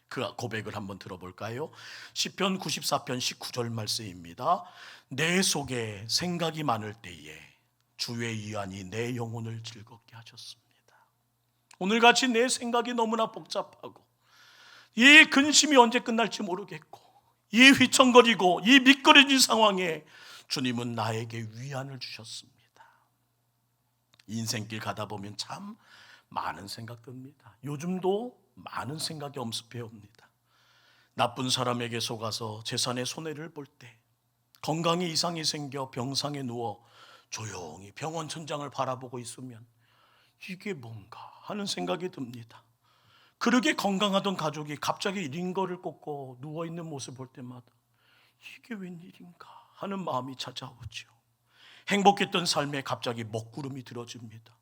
그 고백을 한번 들어볼까요? 시편 94편 19절 말씀입니다. 내 속에 생각이 많을 때에 주의 위안이 내 영혼을 즐겁게 하셨습니다. 오늘같이 내 생각이 너무나 복잡하고 이 근심이 언제 끝날지 모르겠고 이 휘청거리고 이 미끄러진 상황에 주님은 나에게 위안을 주셨습니다. 인생길 가다 보면 참 많은 생각 듭니다. 요즘도 많은 생각이 엄습해 옵니다. 나쁜 사람에게 속아서 재산의 손해를 볼 때, 건강에 이상이 생겨 병상에 누워 조용히 병원 천장을 바라보고 있으면 이게 뭔가 하는 생각이 듭니다. 그러게 건강하던 가족이 갑자기 링거를 꽂고 누워있는 모습을 볼 때마다 이게 웬일인가 하는 마음이 찾아오죠. 행복했던 삶에 갑자기 먹구름이 들어집니다.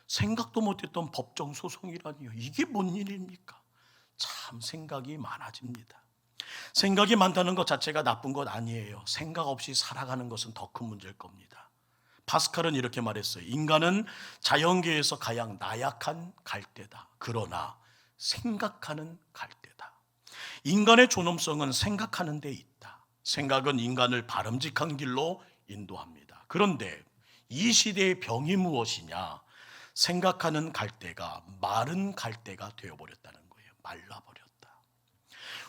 생각도 못했던 법정 소송이라니요, 이게 뭔 일입니까? 참 생각이 많아집니다. 생각이 많다는 것 자체가 나쁜 것 아니에요. 생각 없이 살아가는 것은 더 큰 문제일 겁니다. 파스칼은 이렇게 말했어요. 인간은 자연계에서 가장 나약한 갈대다. 그러나 생각하는 갈대다. 인간의 존엄성은 생각하는 데 있다. 생각은 인간을 바람직한 길로 인도합니다. 그런데 이 시대의 병이 무엇이냐? 생각하는 갈대가 마른 갈대가 되어버렸다는 거예요. 말라버렸다.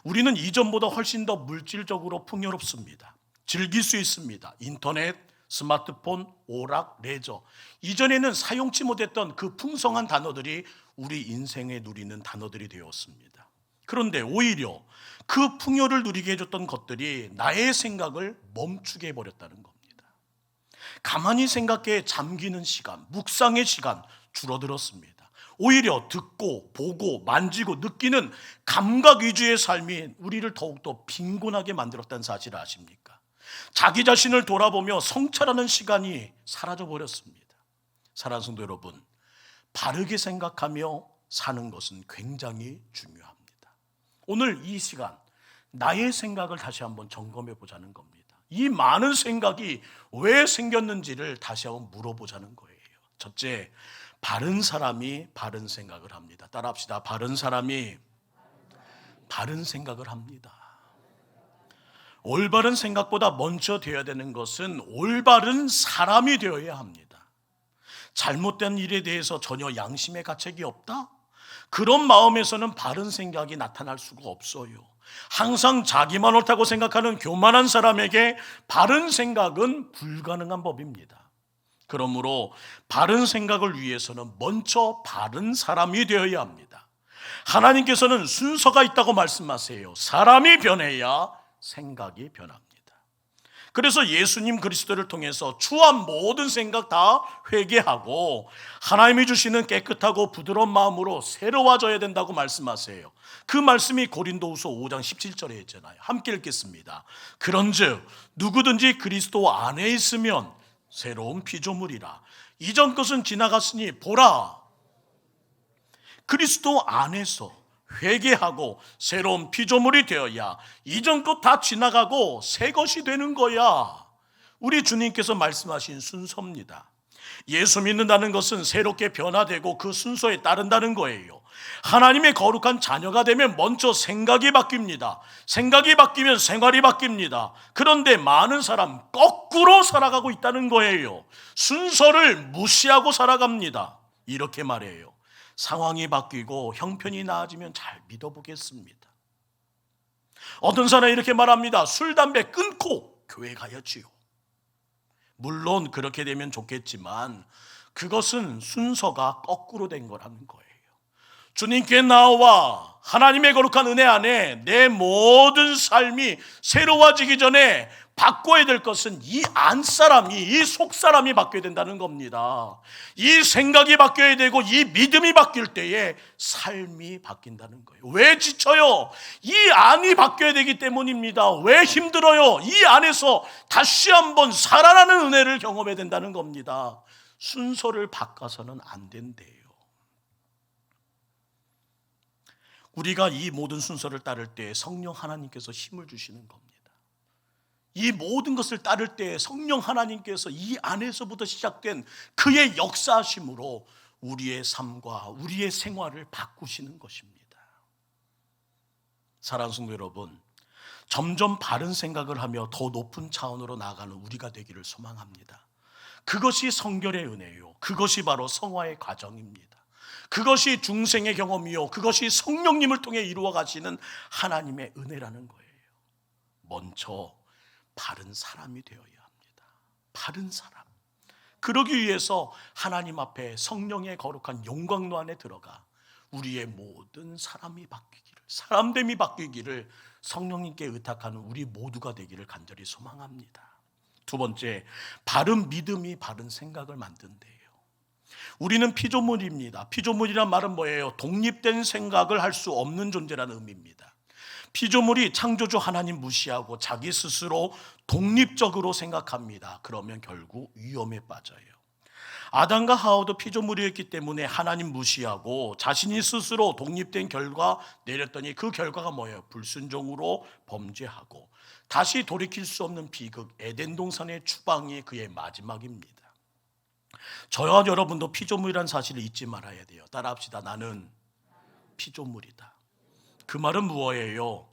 우리는 이전보다 훨씬 더 물질적으로 풍요롭습니다. 즐길 수 있습니다. 인터넷, 스마트폰, 오락, 레저. 이전에는 사용치 못했던 그 풍성한 단어들이 우리 인생에 누리는 단어들이 되었습니다. 그런데 오히려 그 풍요를 누리게 해줬던 것들이 나의 생각을 멈추게 해버렸다는 겁니다. 가만히 생각해 잠기는 시간, 묵상의 시간 줄어들었습니다. 오히려 듣고 보고 만지고 느끼는 감각 위주의 삶이 우리를 더욱더 빈곤하게 만들었다는 사실을 아십니까? 자기 자신을 돌아보며 성찰하는 시간이 사라져버렸습니다. 사랑하는 성도 여러분, 바르게 생각하며 사는 것은 굉장히 중요합니다. 오늘 이 시간 나의 생각을 다시 한번 점검해 보자는 겁니다. 이 많은 생각이 왜 생겼는지를 다시 한번 물어보자는 거예요. 첫째, 바른 사람이 바른 생각을 합니다. 따라합시다. 바른 사람이 바른 생각을 합니다. 올바른 생각보다 먼저 되어야 되는 것은 올바른 사람이 되어야 합니다. 잘못된 일에 대해서 전혀 양심의 가책이 없다? 그런 마음에서는 바른 생각이 나타날 수가 없어요. 항상 자기만 옳다고 생각하는 교만한 사람에게 바른 생각은 불가능한 법입니다. 그러므로 바른 생각을 위해서는 먼저 바른 사람이 되어야 합니다. 하나님께서는 순서가 있다고 말씀하세요. 사람이 변해야 생각이 변합니다. 그래서 예수님 그리스도를 통해서 추한 모든 생각 다 회개하고 하나님이 주시는 깨끗하고 부드러운 마음으로 새로워져야 된다고 말씀하세요. 그 말씀이 고린도후서 5장 17절에 있잖아요. 함께 읽겠습니다. 그런즉 누구든지 그리스도 안에 있으면 새로운 피조물이라. 이전 것은 지나갔으니 보라, 그리스도 안에서 회개하고 새로운 피조물이 되어야 이전 것 다 지나가고 새 것이 되는 거야. 우리 주님께서 말씀하신 순서입니다. 예수 믿는다는 것은 새롭게 변화되고 그 순서에 따른다는 거예요. 하나님의 거룩한 자녀가 되면 먼저 생각이 바뀝니다. 생각이 바뀌면 생활이 바뀝니다. 그런데 많은 사람 거꾸로 살아가고 있다는 거예요. 순서를 무시하고 살아갑니다. 이렇게 말해요. 상황이 바뀌고 형편이 나아지면 잘 믿어보겠습니다. 어떤 사람이 이렇게 말합니다. 술, 담배 끊고 교회 가야지요. 물론 그렇게 되면 좋겠지만 그것은 순서가 거꾸로 된 거라는 거예요. 주님께 나와 하나님의 거룩한 은혜 안에 내 모든 삶이 새로워지기 전에 바꿔야 될 것은 이 안사람이, 이 속사람이 바뀌어야 된다는 겁니다. 이 생각이 바뀌어야 되고 이 믿음이 바뀔 때에 삶이 바뀐다는 거예요. 왜 지쳐요? 이 안이 바뀌어야 되기 때문입니다. 왜 힘들어요? 이 안에서 다시 한번 살아나는 은혜를 경험해야 된다는 겁니다. 순서를 바꿔서는 안 된대요. 우리가 이 모든 순서를 따를 때 성령 하나님께서 힘을 주시는 겁니다. 이 모든 것을 따를 때 성령 하나님께서 이 안에서부터 시작된 그의 역사하심으로 우리의 삶과 우리의 생활을 바꾸시는 것입니다. 사랑하는 성도 여러분, 점점 바른 생각을 하며 더 높은 차원으로 나아가는 우리가 되기를 소망합니다. 그것이 성결의 은혜요, 그것이 바로 성화의 과정입니다. 그것이 중생의 경험이요, 그것이 성령님을 통해 이루어 가시는 하나님의 은혜라는 거예요. 먼저 바른 사람이 되어야 합니다. 바른 사람. 그러기 위해서 하나님 앞에 성령의 거룩한 영광로 안에 들어가 우리의 모든 사람이 바뀌기를, 사람됨이 바뀌기를 성령님께 의탁하는 우리 모두가 되기를 간절히 소망합니다. 두 번째, 바른 믿음이 바른 생각을 만든대요. 우리는 피조물입니다. 피조물이란 말은 뭐예요? 독립된 생각을 할 수 없는 존재라는 의미입니다. 피조물이 창조주 하나님 무시하고 자기 스스로 독립적으로 생각합니다. 그러면 결국 위험에 빠져요. 아담과 하와도 피조물이었기 때문에 하나님 무시하고 자신이 스스로 독립된 결과 내렸더니 그 결과가 뭐예요? 불순종으로 범죄하고 다시 돌이킬 수 없는 비극, 에덴 동산의 추방이 그의 마지막입니다. 저와 여러분도 피조물이라는 사실을 잊지 말아야 돼요. 따라합시다. 나는 피조물이다. 그 말은 무엇이에요?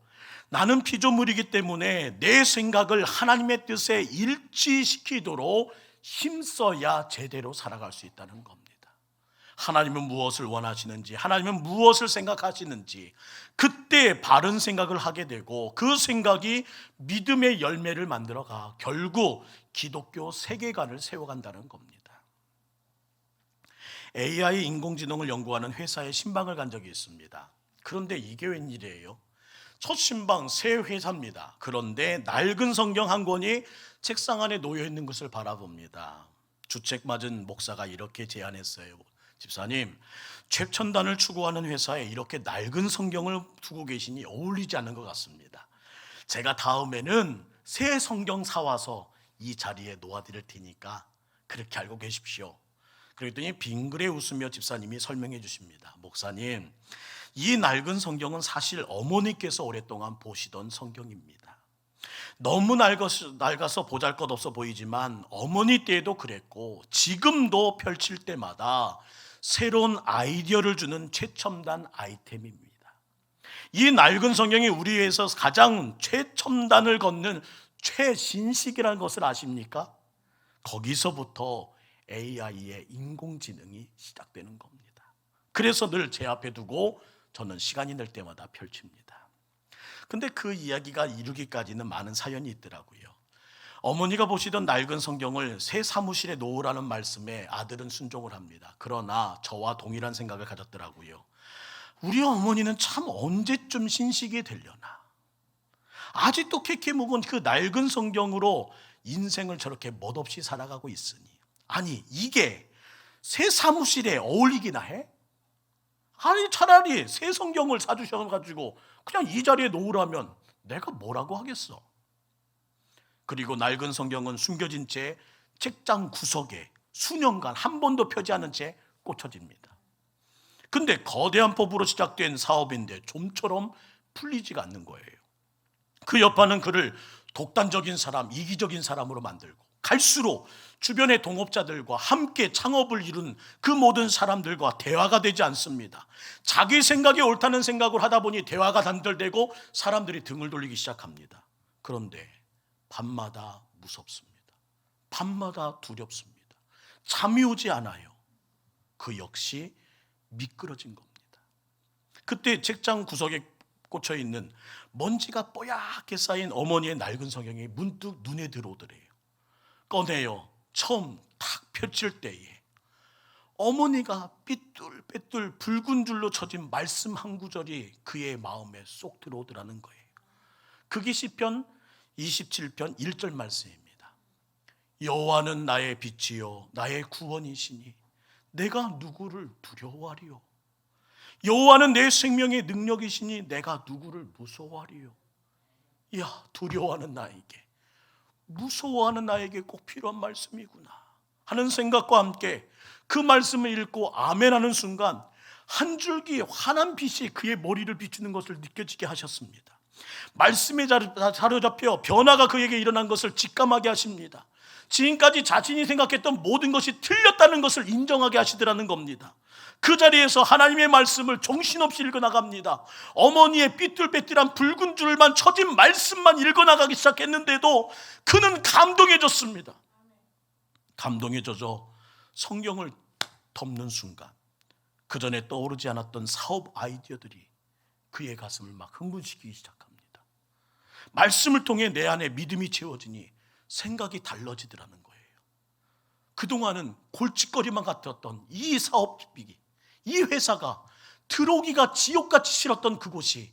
나는 피조물이기 때문에 내 생각을 하나님의 뜻에 일치시키도록 힘써야 제대로 살아갈 수 있다는 겁니다. 하나님은 무엇을 원하시는지, 하나님은 무엇을 생각하시는지 그때 바른 생각을 하게 되고 그 생각이 믿음의 열매를 만들어가 결국 기독교 세계관을 세워간다는 겁니다. AI 인공지능을 연구하는 회사에 신방을 간 적이 있습니다. 그런데 이게 웬일이에요? 첫 신방 새 회사입니다. 그런데 낡은 성경 한 권이 책상 안에 놓여 있는 것을 바라봅니다. 주책 맞은 목사가 이렇게 제안했어요. 집사님, 최첨단을 추구하는 회사에 이렇게 낡은 성경을 두고 계시니 어울리지 않는 것 같습니다. 제가 다음에는 새 성경 사와서 이 자리에 놓아드릴 테니까 그렇게 알고 계십시오. 그랬더니 빙그레 웃으며 집사님이 설명해 주십니다. 목사님, 이 낡은 성경은 사실 어머니께서 오랫동안 보시던 성경입니다. 너무 낡아서 보잘것없어 보이지만 어머니 때에도 그랬고 지금도 펼칠 때마다 새로운 아이디어를 주는 최첨단 아이템입니다. 이 낡은 성경이 우리 회에서 가장 최첨단을 걷는 최신식이라는 것을 아십니까? 거기서부터 AI의 인공지능이 시작되는 겁니다. 그래서 늘 제 앞에 두고 저는 시간이 날 때마다 펼칩니다. 근데 그 이야기가 이루기까지는 많은 사연이 있더라고요. 어머니가 보시던 낡은 성경을 새 사무실에 놓으라는 말씀에 아들은 순종을 합니다. 그러나 저와 동일한 생각을 가졌더라고요. 우리 어머니는 참 언제쯤 신식이 되려나. 아직도 캐캐 묵은 그 낡은 성경으로 인생을 저렇게 멋없이 살아가고 있으니, 아니 이게 새 사무실에 어울리기나 해? 아니 차라리 새 성경을 사주셔가지고 그냥 이 자리에 놓으라면 내가 뭐라고 하겠어. 그리고 낡은 성경은 숨겨진 채 책장 구석에 수년간 한 번도 펴지 않은 채 꽂혀집니다. 근데 거대한 법으로 시작된 사업인데 좀처럼 풀리지가 않는 거예요. 그 여파는 그를 독단적인 사람, 이기적인 사람으로 만들고, 갈수록 주변의 동업자들과 함께 창업을 이룬 그 모든 사람들과 대화가 되지 않습니다. 자기 생각이 옳다는 생각을 하다 보니 대화가 단절되고 사람들이 등을 돌리기 시작합니다. 그런데 밤마다 무섭습니다. 밤마다 두렵습니다. 잠이 오지 않아요. 그 역시 미끄러진 겁니다. 그때 책장 구석에 꽂혀 있는 먼지가 뽀얗게 쌓인 어머니의 낡은 성경이 문득 눈에 들어오더래요. 꺼내요. 처음 탁 펼칠 때에 어머니가 삐뚤빼뚤 붉은 줄로 쳐진 말씀 한 구절이 그의 마음에 쏙 들어오더라는 거예요. 그게 시편 27편 1절 말씀입니다. 여호와는 나의 빛이요 나의 구원이시니 내가 누구를 두려워하리요. 여호와는 내 생명의 능력이시니 내가 누구를 무서워하리요. 이야, 두려워하는 나에게, 무서워하는 나에게 꼭 필요한 말씀이구나 하는 생각과 함께 그 말씀을 읽고 아멘하는 순간 한 줄기 환한 빛이 그의 머리를 비추는 것을 느껴지게 하셨습니다. 말씀에 사로잡혀 변화가 그에게 일어난 것을 직감하게 하십니다. 지금까지 자신이 생각했던 모든 것이 틀렸다는 것을 인정하게 하시더라는 겁니다. 그 자리에서 하나님의 말씀을 정신없이 읽어나갑니다. 어머니의 삐뚤빼뚤한 붉은 줄만 쳐진 말씀만 읽어나가기 시작했는데도 그는 감동해졌습니다. 감동해져서 성경을 덮는 순간 그 전에 떠오르지 않았던 사업 아이디어들이 그의 가슴을 막 흥분시키기 시작합니다. 말씀을 통해 내 안에 믿음이 채워지니 생각이 달라지더라는 거예요. 그동안은 골칫거리만 같았던 이 사업비기, 이 회사가 들어오기가 지옥같이 싫었던 그곳이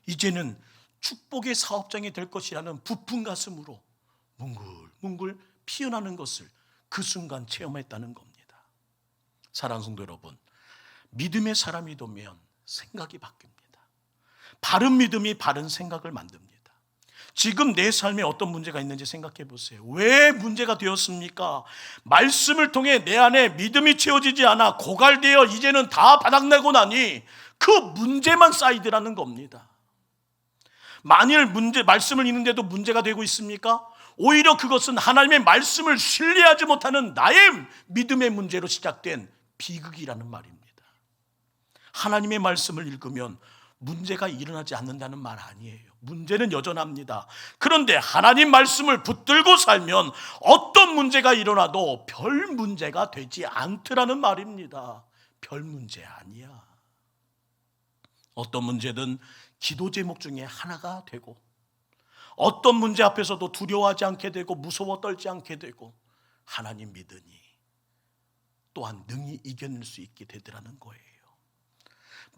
이제는 축복의 사업장이 될 것이라는 부푼 가슴으로 뭉글뭉글 피어나는 것을 그 순간 체험했다는 겁니다. 사랑하는 성도 여러분, 믿음의 사람이 되면 생각이 바뀝니다. 바른 믿음이 바른 생각을 만듭니다. 지금 내 삶에 어떤 문제가 있는지 생각해 보세요. 왜 문제가 되었습니까? 말씀을 통해 내 안에 믿음이 채워지지 않아 고갈되어 이제는 다 바닥나고 나니 그 문제만 쌓이더라는 겁니다. 만일 말씀을 읽는데도 문제가 되고 있습니까? 오히려 그것은 하나님의 말씀을 신뢰하지 못하는 나의 믿음의 문제로 시작된 비극이라는 말입니다. 하나님의 말씀을 읽으면 문제가 일어나지 않는다는 말 아니에요. 문제는 여전합니다. 그런데 하나님 말씀을 붙들고 살면 어떤 문제가 일어나도 별 문제가 되지 않더라는 말입니다. 별 문제 아니야. 어떤 문제든 기도 제목 중에 하나가 되고, 어떤 문제 앞에서도 두려워하지 않게 되고 무서워 떨지 않게 되고 하나님 믿으니 또한 능히 이겨낼 수 있게 되더라는 거예요.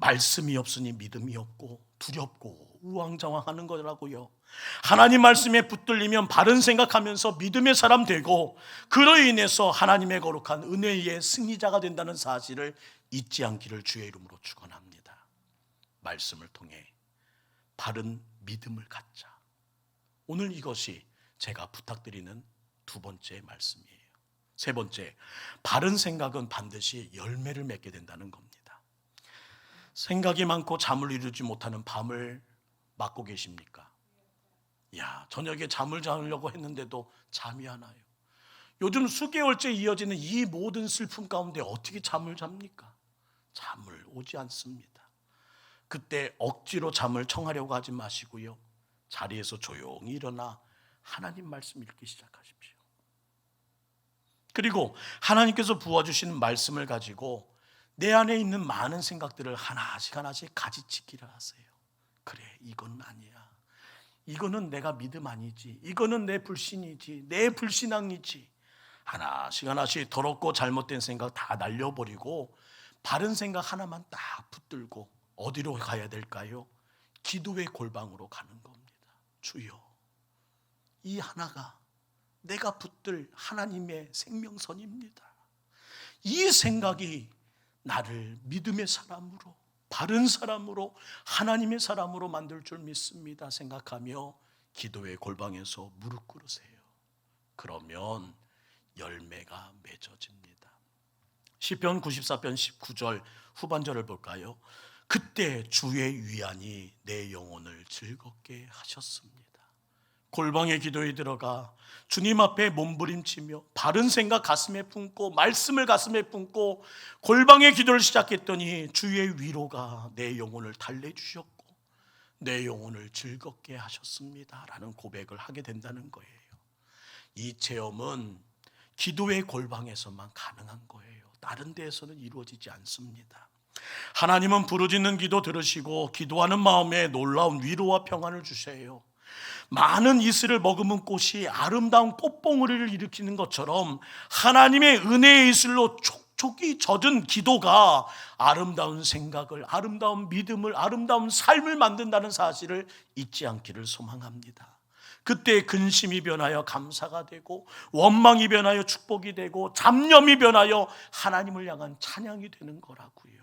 말씀이 없으니 믿음이 없고 두렵고 우왕좌왕하는 거라고요. 하나님 말씀에 붙들리면 바른 생각하면서 믿음의 사람 되고 그로 인해서 하나님의 거룩한 은혜의 승리자가 된다는 사실을 잊지 않기를 주의 이름으로 축원합니다. 말씀을 통해 바른 믿음을 갖자. 오늘 이것이 제가 부탁드리는 두 번째 말씀이에요. 세 번째, 바른 생각은 반드시 열매를 맺게 된다는 겁니다. 생각이 많고 잠을 이루지 못하는 밤을 맞고 계십니까? 저녁에 잠을 자려고 했는데도 잠이 안 와요. 요즘 수개월째 이어지는 이 모든 슬픔 가운데 어떻게 잠을 잡니까? 잠을 오지 않습니다. 그때 억지로 잠을 청하려고 하지 마시고요, 자리에서 조용히 일어나 하나님 말씀 읽기 시작하십시오. 그리고 하나님께서 부어주시는 말씀을 가지고 내 안에 있는 많은 생각들을 하나씩 하나씩 가지치기를 하세요. 그래, 이건 아니야. 이거는 내가 믿음 아니지. 이거는 내 불신이지. 내 불신앙이지. 하나씩 하나씩 더럽고 잘못된 생각 다 날려버리고 바른 생각 하나만 딱 붙들고 어디로 가야 될까요? 기도의 골방으로 가는 겁니다. 주여, 이 하나가 내가 붙들 하나님의 생명선입니다. 이 생각이 나를 믿음의 사람으로, 바른 사람으로, 하나님의 사람으로 만들 줄 믿습니다 생각하며 기도의 골방에서 무릎 꿇으세요. 그러면 열매가 맺어집니다. 시편 94편 19절 후반절을 볼까요? 그때 주의 위안이 내 영혼을 즐겁게 하셨습니다. 골방의 기도에 들어가 주님 앞에 몸부림치며 바른 생각 가슴에 품고 말씀을 가슴에 품고 골방의 기도를 시작했더니 주의 위로가 내 영혼을 달래주셨고 내 영혼을 즐겁게 하셨습니다 라는 고백을 하게 된다는 거예요. 이 체험은 기도의 골방에서만 가능한 거예요. 다른 데에서는 이루어지지 않습니다. 하나님은 부르짖는 기도 들으시고 기도하는 마음에 놀라운 위로와 평안을 주세요. 많은 이슬을 머금은 꽃이 아름다운 꽃봉오리를 일으키는 것처럼 하나님의 은혜의 이슬로 촉촉이 젖은 기도가 아름다운 생각을, 아름다운 믿음을, 아름다운 삶을 만든다는 사실을 잊지 않기를 소망합니다. 그때 근심이 변하여 감사가 되고 원망이 변하여 축복이 되고 잡념이 변하여 하나님을 향한 찬양이 되는 거라고요.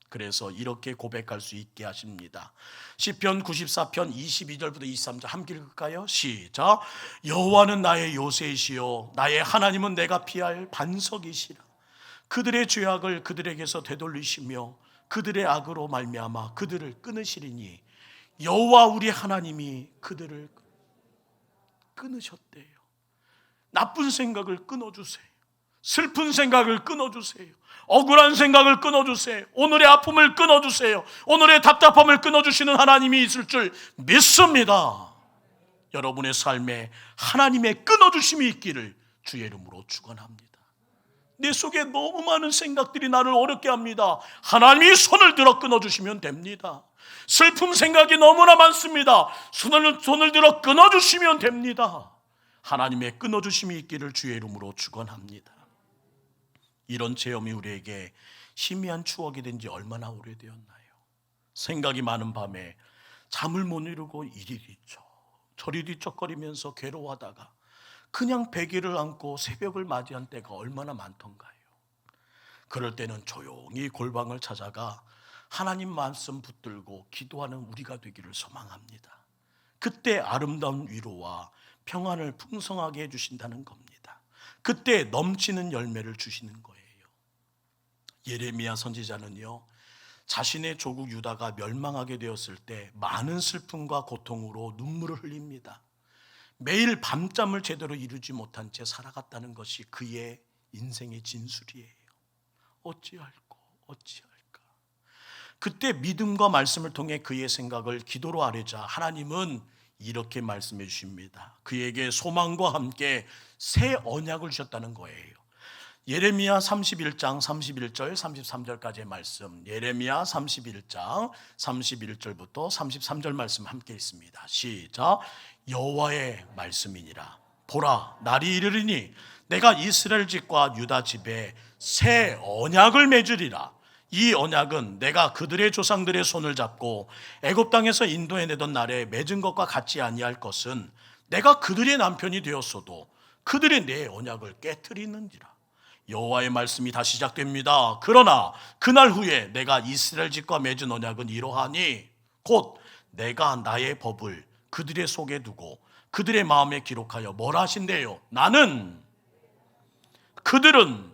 그래서 이렇게 고백할 수 있게 하십니다. 시편 94편 22절부터 23절 함께 읽을까요? 시작. 여호와는 나의 요새이시요 나의 하나님은 내가 피할 반석이시라. 그들의 죄악을 그들에게서 되돌리시며 그들의 악으로 말미암아 그들을 끊으시리니 여호와 우리 하나님이 그들을 끊으셨대요. 나쁜 생각을 끊어주세요. 슬픈 생각을 끊어주세요. 억울한 생각을 끊어주세요. 오늘의 아픔을 끊어주세요. 오늘의 답답함을 끊어주시는 하나님이 있을 줄 믿습니다. 여러분의 삶에 하나님의 끊어주심이 있기를 주의 이름으로 축원합니다. 내 속에 너무 많은 생각들이 나를 어렵게 합니다. 하나님이 손을 들어 끊어주시면 됩니다. 슬픔 생각이 너무나 많습니다. 손을 들어 끊어주시면 됩니다. 하나님의 끊어주심이 있기를 주의 이름으로 축원합니다. 이런 체험이 우리에게 희미한 추억이 된 지 얼마나 오래되었나요? 생각이 많은 밤에 잠을 못 이루고 이리 뒤척 저리 뒤척거리면서 괴로워하다가 그냥 베개를 안고 새벽을 맞이한 때가 얼마나 많던가요? 그럴 때는 조용히 골방을 찾아가 하나님 말씀 붙들고 기도하는 우리가 되기를 소망합니다. 그때 아름다운 위로와 평안을 풍성하게 해주신다는 겁니다. 그때 넘치는 열매를 주시는 거예요. 예레미야 선지자는요, 자신의 조국 유다가 멸망하게 되었을 때 많은 슬픔과 고통으로 눈물을 흘립니다. 매일 밤잠을 제대로 이루지 못한 채 살아갔다는 것이 그의 인생의 진술이에요. 어찌할꼬 어찌할까. 그때 믿음과 말씀을 통해 그의 생각을 기도로 아뢰자 하나님은 이렇게 말씀해 주십니다. 그에게 소망과 함께 새 언약을 주셨다는 거예요. 예레미야 31장 31절 33절까지의 말씀, 예레미야 31장 31절부터 33절 말씀 함께 있습니다. 시작. 여호와의 말씀이니라. 보라, 날이 이르리니 내가 이스라엘 집과 유다 집에 새 언약을 맺으리라. 이 언약은 내가 그들의 조상들의 손을 잡고 애굽 땅에서 인도해내던 날에 맺은 것과 같지 아니할 것은 내가 그들의 남편이 되었어도 그들의 내 언약을 깨트리는지라. 여호와의 말씀이 다시 시작됩니다. 그러나 그날 후에 내가 이스라엘 집과 맺은 언약은 이러하니 곧 내가 나의 법을 그들의 속에 두고 그들의 마음에 기록하여 뭐라 하신대요? 나는 그들은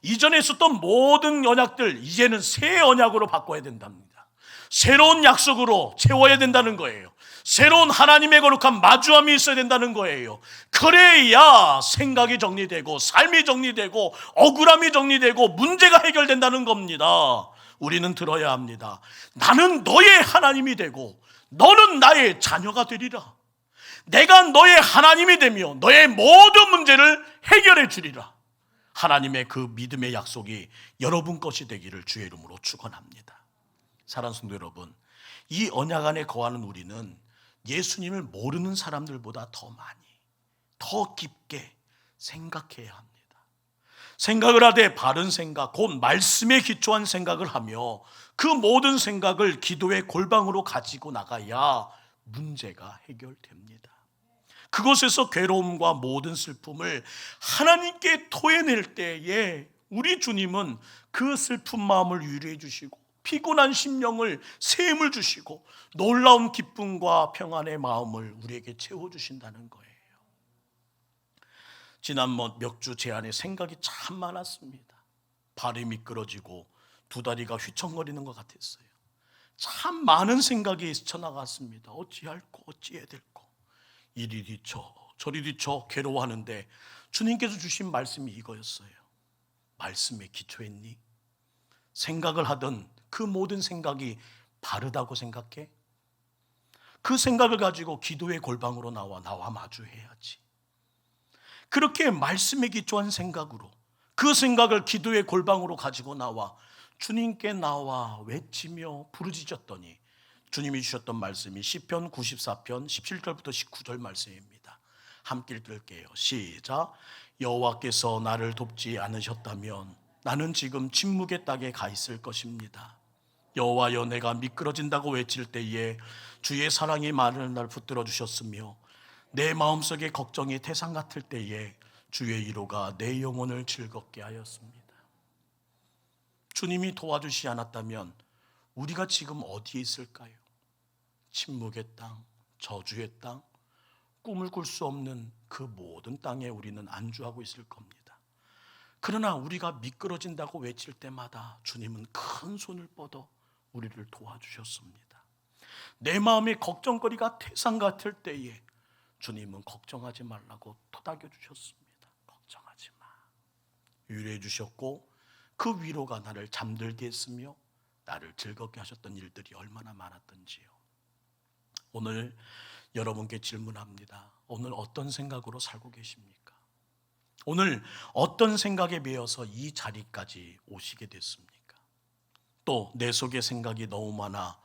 이전에 썼던 모든 언약들 이제는 새 언약으로 바꿔야 된답니다. 새로운 약속으로 채워야 된다는 거예요. 새로운 하나님의 거룩한 마주함이 있어야 된다는 거예요. 그래야 생각이 정리되고 삶이 정리되고 억울함이 정리되고 문제가 해결된다는 겁니다. 우리는 들어야 합니다. 나는 너의 하나님이 되고 너는 나의 자녀가 되리라. 내가 너의 하나님이 되며 너의 모든 문제를 해결해 주리라. 하나님의 그 믿음의 약속이 여러분 것이 되기를 주의 이름으로 축원합니다. 사랑하는 성도 여러분, 이 언약 안에 거하는 우리는 예수님을 모르는 사람들보다 더 많이, 더 깊게 생각해야 합니다. 생각을 하되 바른 생각, 곧 말씀에 기초한 생각을 하며 그 모든 생각을 기도의 골방으로 가지고 나가야 문제가 해결됩니다. 그곳에서 괴로움과 모든 슬픔을 하나님께 토해낼 때에 우리 주님은 그 슬픈 마음을 위로해 주시고 피곤한 심령을 샘을 주시고 놀라운 기쁨과 평안의 마음을 우리에게 채워주신다는 거예요. 지난번 몇 주 제 안에 생각이 참 많았습니다. 발이 미끄러지고 두 다리가 휘청거리는 것 같았어요. 참 많은 생각이 스쳐나갔습니다. 어찌할꼬 어찌해야 될꼬, 이리 뒤쳐 저리 뒤쳐 괴로워하는데 주님께서 주신 말씀이 이거였어요. 말씀에 기초했니? 생각을 하던 그 모든 생각이 바르다고 생각해? 그 생각을 가지고 기도의 골방으로 나와 마주해야지. 그렇게 말씀에 기초한 생각으로 그 생각을 기도의 골방으로 가지고 나와 주님께 나와 외치며 부르짖었더니 주님이 주셨던 말씀이 시편 94편 17절부터 19절 말씀입니다. 함께 읽을게요. 시작. 여호와께서 나를 돕지 않으셨다면 나는 지금 침묵의 땅에 가 있을 것입니다. 여호와여, 내가 미끄러진다고 외칠 때에 주의 사랑이 많은 날 붙들어 주셨으며 내 마음속에 걱정이 태산 같을 때에 주의 위로가 내 영혼을 즐겁게 하였습니다. 주님이 도와주시지 않았다면 우리가 지금 어디에 있을까요? 침묵의 땅, 저주의 땅, 꿈을 꿀 수 없는 그 모든 땅에 우리는 안주하고 있을 겁니다. 그러나 우리가 미끄러진다고 외칠 때마다 주님은 큰 손을 뻗어 우리를 도와주셨습니다. 내 마음에 걱정거리가 태산 같을 때에 주님은 걱정하지 말라고 토닥여 주셨습니다. 걱정하지 마. 위로해 주셨고 그 위로가 나를 잠들게 했으며 나를 즐겁게 하셨던 일들이 얼마나 많았던지요. 오늘 여러분께 질문합니다. 오늘 어떤 생각으로 살고 계십니까? 오늘 어떤 생각에 매여서 이 자리까지 오시게 됐습니까? 또 내 속에 생각이 너무 많아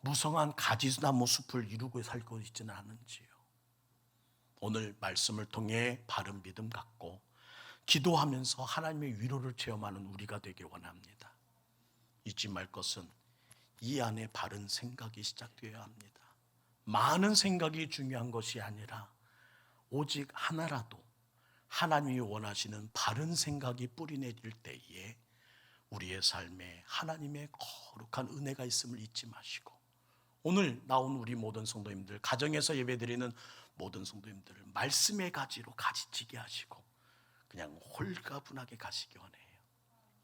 무성한 가지나무 숲을 이루고 살고 있지는 않은지요. 오늘 말씀을 통해 바른 믿음 갖고 기도하면서 하나님의 위로를 체험하는 우리가 되길 원합니다. 잊지 말 것은 이 안에 바른 생각이 시작되어야 합니다. 많은 생각이 중요한 것이 아니라 오직 하나라도 하나님이 원하시는 바른 생각이 뿌리내릴 때에 우리의 삶에 하나님의 거룩한 은혜가 있음을 잊지 마시고, 오늘 나온 우리 모든 성도님들, 가정에서 예배드리는 모든 성도님들을 말씀의 가지로 가지치게 하시고 그냥 홀가분하게 가시기 원해요.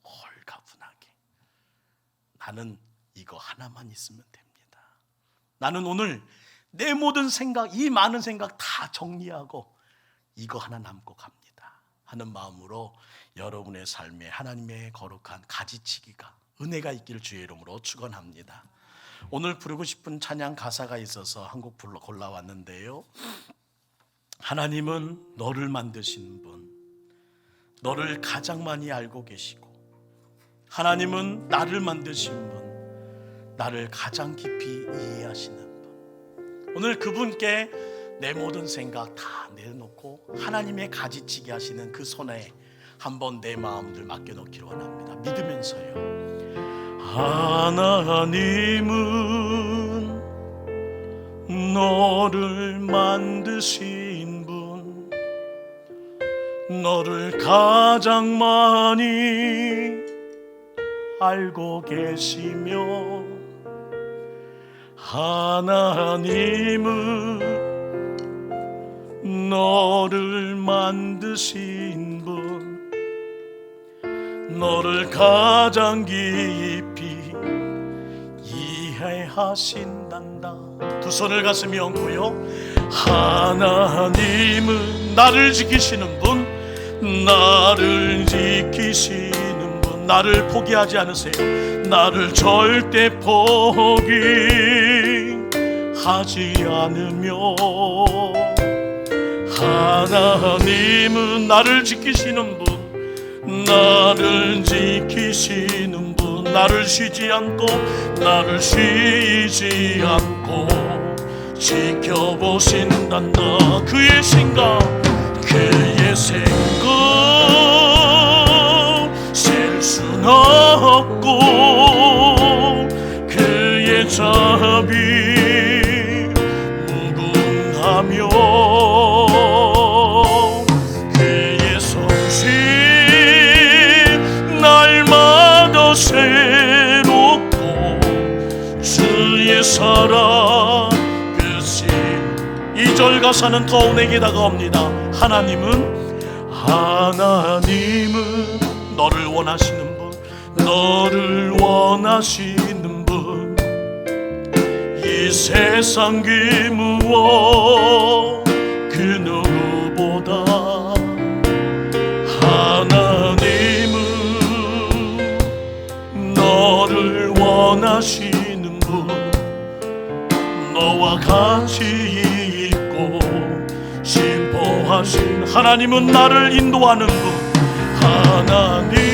홀가분하게. 나는 이거 하나만 있으면 됩니다. 나는 오늘 내 모든 생각, 이 많은 생각 다 정리하고 이거 하나 남고 갑니다 하는 마음으로 여러분의 삶에 하나님의 거룩한 가지치기가, 은혜가 있기를 주의 이름으로 축원합니다. 오늘 부르고 싶은 찬양 가사가 있어서 한 곡 골라왔는데요. 하나님은 너를 만드신 분, 너를 가장 많이 알고 계시고, 하나님은 나를 만드신 분, 나를 가장 깊이 이해하시는 분. 오늘 그분께 내 모든 생각 다 내놓고 하나님의 가지치기 하시는 그 손에 한번 내 마음을 맡겨놓기를 원합니다. 믿으면서요. 하나님은 너를 만드신 분, 너를 가장 많이 알고 계시며, 하나님은 너를 만드신 분, 너를 가장 깊이 이해하신단다. 두 손을 가슴에 얹고요. 하나님은 나를 지키시는 분, 나를 지키시는 분, 나를 포기하지 않으세요. 나를 절대 포기하지 않으며, 하나님은 나를 지키시는 분, 나를 지키시는 분, 나를 쉬지 않고 지켜보신단다. 그의 생각 셀 순 없고, 그의 자비 무궁하며, 그의 솜씨 날마다 새롭고, 주의 사랑 끝이 2절 가사는 더 내게 다가옵니다. 하나님은 너를 원하시는 분, 너를 원하시는 분, 이 세상 그 무엇 그 누구보다 하나님은 너를 원하시는 분, 너와 같이 있고 심포하신 하나님은 나를 인도하는 분, 하나님은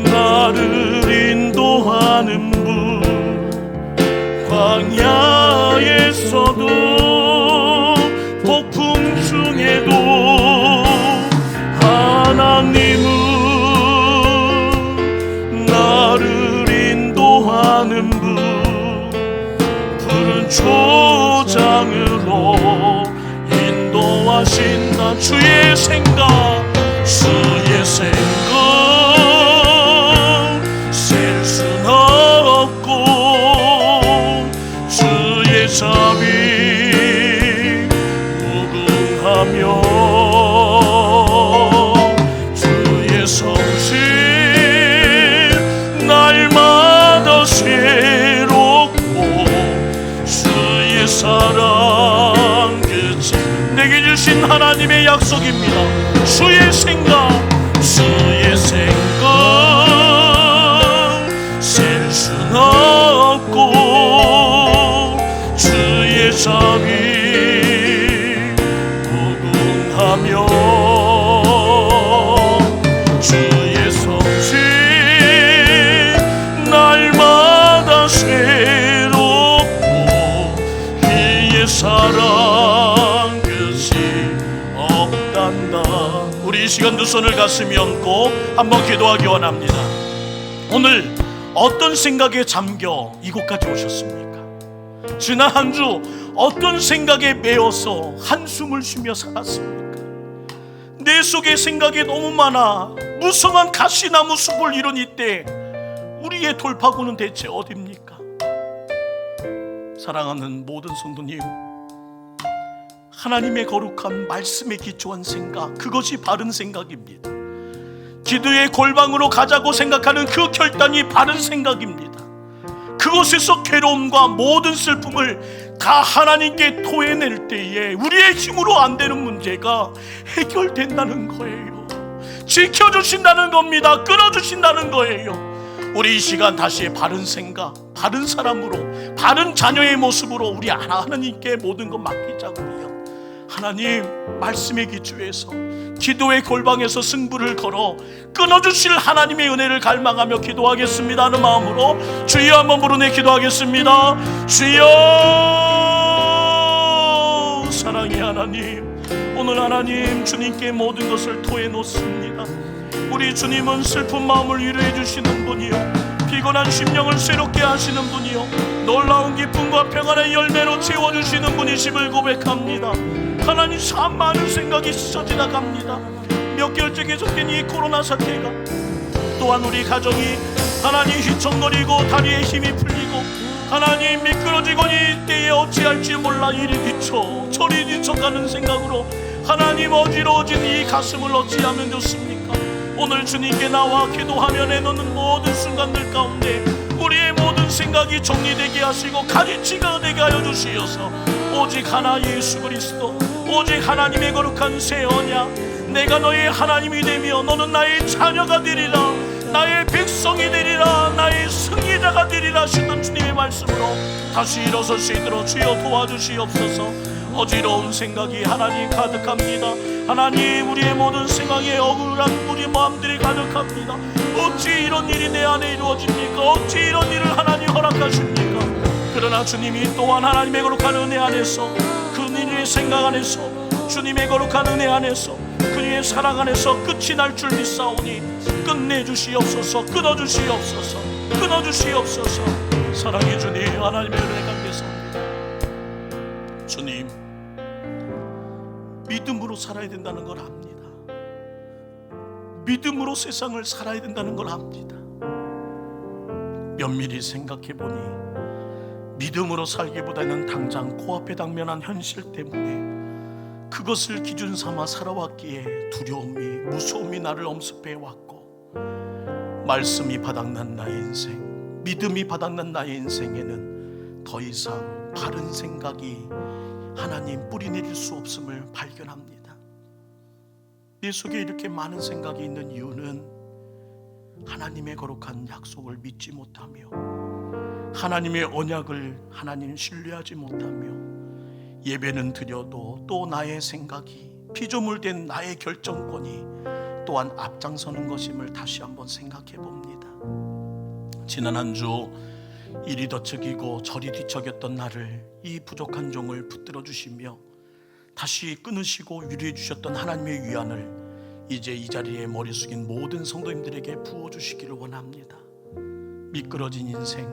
나를 인도하는 분, 광야에서도 폭풍 중에도 하나님은 나를 인도하는 분, 푸른 초장으로 인도하신다. 주의 생각 셀 순 없고, 주의 자비 무궁하며, 주의 성실 날마다 새롭고, 주의 사랑 끝이 내게 주신 하나님의 약속입니다. 주의 생각 셀 순 없고, 주의 자비 무궁하며, 주의 성실 날마다 새롭고, 그의 사랑 끝이 없단다. 우리 이 시간 두 손을 가슴에 얹고 한번 기도하기 원합니다. 오늘 어떤 생각에 잠겨 이곳까지 오셨습니까? 지난 한 주 어떤 생각에 매여서 한숨을 쉬며 살았습니까? 내 속에 생각이 너무 많아 무성한 가시나무 숲을 이룬 이때 우리의 돌파구는 대체 어디입니까? 사랑하는 모든 성도님, 하나님의 거룩한 말씀에 기초한 생각, 그것이 바른 생각입니다. 기도의 골방으로 가자고 생각하는 그 결단이 바른 생각입니다. 그곳에서 괴로움과 모든 슬픔을 다 하나님께 토해낼 때에 우리의 힘으로 안 되는 문제가 해결된다는 거예요. 지켜주신다는 겁니다. 끌어주신다는 거예요. 우리 이 시간 다시 바른 생각, 바른 사람으로, 바른 자녀의 모습으로 우리 하나님께 모든 것 맡기자고요. 하나님 말씀의 기초에서 기도의 골방에서 승부를 걸어 끊어주실 하나님의 은혜를 갈망하며 기도하겠습니다 하는 마음으로 주여 한번 부르네 기도하겠습니다. 주여, 사랑의 하나님, 오늘 하나님 주님께 모든 것을 토해 놓습니다. 우리 주님은 슬픈 마음을 위로해 주시는 분이요, 피곤한 심령을 새롭게 하시는 분이요, 놀라운 기쁨과 평안의 열매로 채워주시는 분이심을 고백합니다. 하나님, 참 많은 생각이 스쳐 지나갑니다. 몇 개월째 계속된 이 코로나 사태가, 또한 우리 가정이 하나님 휘청거리고 다리에 힘이 풀리고 하나님 미끄러지고 이때에 어찌할지 몰라 이리 뒤쳐 저리 뒤쳐가는 생각으로 하나님 어지러워진 이 가슴을 어찌하면 좋습니까? 오늘 주님께 나와 기도하며 내놓는 모든 순간들 가운데 우리의 모든 생각이 정리되게 하시고 가지치가 되게 하여 주시어서 오직 하나 예수 그리스도, 오직 하나님의 거룩한 새 언약, 내가 너의 하나님이 되며 너는 나의 자녀가 되리라, 나의 백성이 되리라, 나의 승리자가 되리라 하시던 주님의 말씀으로 다시 일어설 수 있도록 주여 도와주시옵소서. 어지러운 생각이 하나님 가득합니다. 하나님, 우리의 모든 생각에 억울한 우리 마음들이 가득합니다. 어찌 이런 일이 내 안에 이루어집니까? 어찌 이런 일을 하나님 허락하십니까? 그러나 주님이 또한 하나님의 거룩한 은혜 안에서, 그님의 생각 안에서, 주님의 거룩한 은혜 안에서, 그님의 사랑 안에서 끝이 날 줄 믿사오니 끝내주시옵소서, 끊어주시옵소서, 끊어주시옵소서. 사랑해 주님, 하나님의 은혜 감사합니다. 주님, 믿음으로 살아야 된다는 걸 압니다. 믿음으로 세상을 살아야 된다는 걸 압니다. 면밀히 생각해 보니 믿음으로 살기보다는 당장 코앞에 당면한 현실 때문에 그것을 기준 삼아 살아왔기에 두려움이, 무서움이 나를 엄습해 왔고, 말씀이 바닥난 나의 인생, 믿음이 바닥난 나의 인생에는 더 이상 바른 생각이 하나님 뿌리내릴 수 없음을 발견합니다. 내 속에 이렇게 많은 생각이 있는 이유는 하나님의 거룩한 약속을 믿지 못하며 하나님의 언약을 하나님 신뢰하지 못하며 예배는 드려도 또 나의 생각이, 피조물된 나의 결정권이 또한 앞장서는 것임을 다시 한번 생각해 봅니다. 지난 한 주 이리 더척이고 저리 뒤척였던 나를, 이 부족한 종을 붙들어 주시며 다시 끊으시고 위로해 주셨던 하나님의 위안을 이제 이 자리에 머리 숙인 모든 성도님들에게 부어주시기를 원합니다. 미끄러진 인생,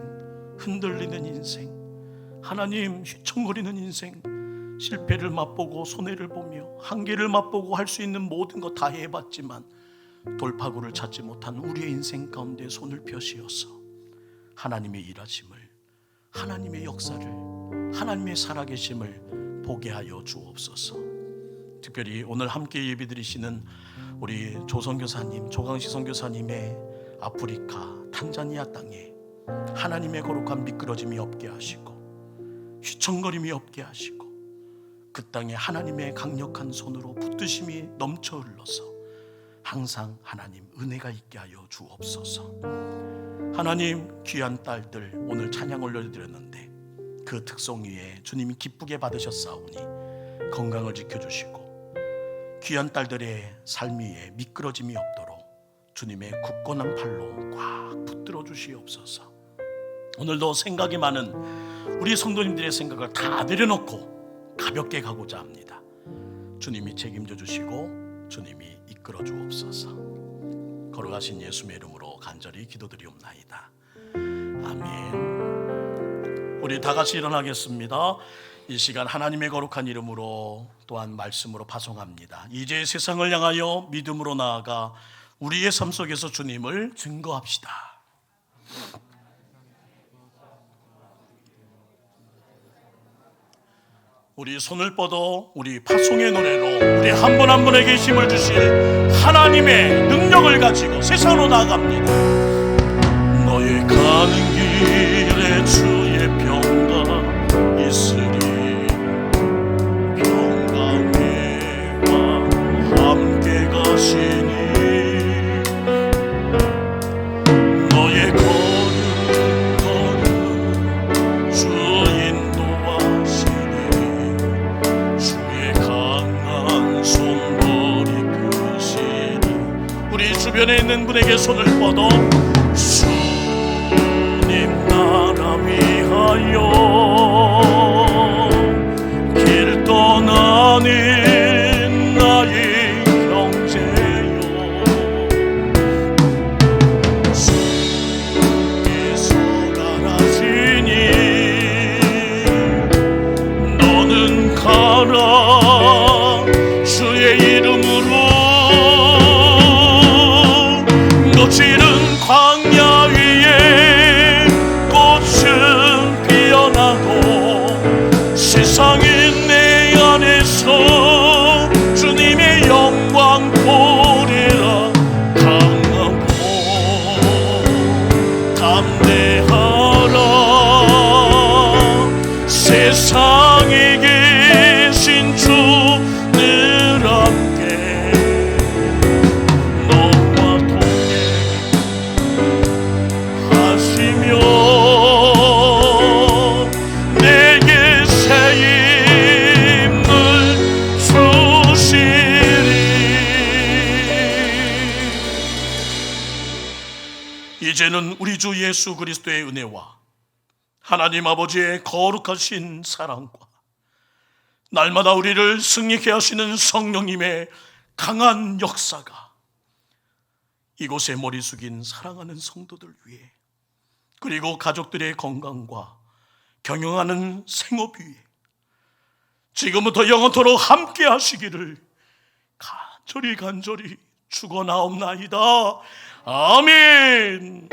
흔들리는 인생, 하나님 휘청거리는 인생, 실패를 맛보고 손해를 보며 한계를 맛보고 할 수 있는 모든 거 다 해봤지만 돌파구를 찾지 못한 우리의 인생 가운데 손을 펴시어서 하나님의 일하심을, 하나님의 역사를, 하나님의 살아계심을 보게 하여 주옵소서. 특별히 오늘 함께 예배드리시는 우리 조선교사님, 조강식 선교사님의 아프리카 탄자니아 땅에 하나님의 거룩한 미끄러짐이 없게 하시고 휘청거림이 없게 하시고 그 땅에 하나님의 강력한 손으로 붙드심이 넘쳐 흘러서 항상 하나님 은혜가 있게 하여 주옵소서. 하나님, 귀한 딸들 오늘 찬양 올려드렸는데 그 특송 위에 주님이 기쁘게 받으셨사오니 건강을 지켜주시고 귀한 딸들의 삶 위에 미끄러짐이 없도록 주님의 굳건한 팔로 꽉 붙들어 주시옵소서. 오늘도 생각이 많은 우리 성도님들의 생각을 다 내려놓고 가볍게 가고자 합니다. 주님이 책임져 주시고 주님이 이끌어 주옵소서. 걸어가신 예수의 이름으로 간절히 기도드리옵나이다. 아멘. 우리 다 같이 일어나겠습니다. 이 시간 하나님의 거룩한 이름으로 또한 말씀으로 파송합니다. 이제 세상을 향하여 믿음으로 나아가 우리의 삶 속에서 주님을 증거합시다. 우리 손을 뻗어 우리 파송의 노래로 우리 한 분 한 분에게 힘을 주실 하나님의 능력을 가지고 세상으로 나아갑니다. 너의 가는 길에 주의 평강 있으리. 평강에와 함께 가시니 너의 걸음 주 인도하시니 주의 강한 손머리 크시니 우리 주변에 있는 분에게 손을 뻗어 주님 나라 위하여 길 떠나는 담대하라. 세상에 계신 주 늘 함께 너와 동행하시며 내게 새 힘을 주시리. 이제는 우리 주 예수 그리스도의 은혜와 하나님 아버지의 거룩하신 사랑과 날마다 우리를 승리케 하시는 성령님의 강한 역사가 이곳에 머리 숙인 사랑하는 성도들 위해, 그리고 가족들의 건강과 경영하는 생업 위에 지금부터 영원토록 함께 하시기를 간절히 축원하옵나이다. 아멘.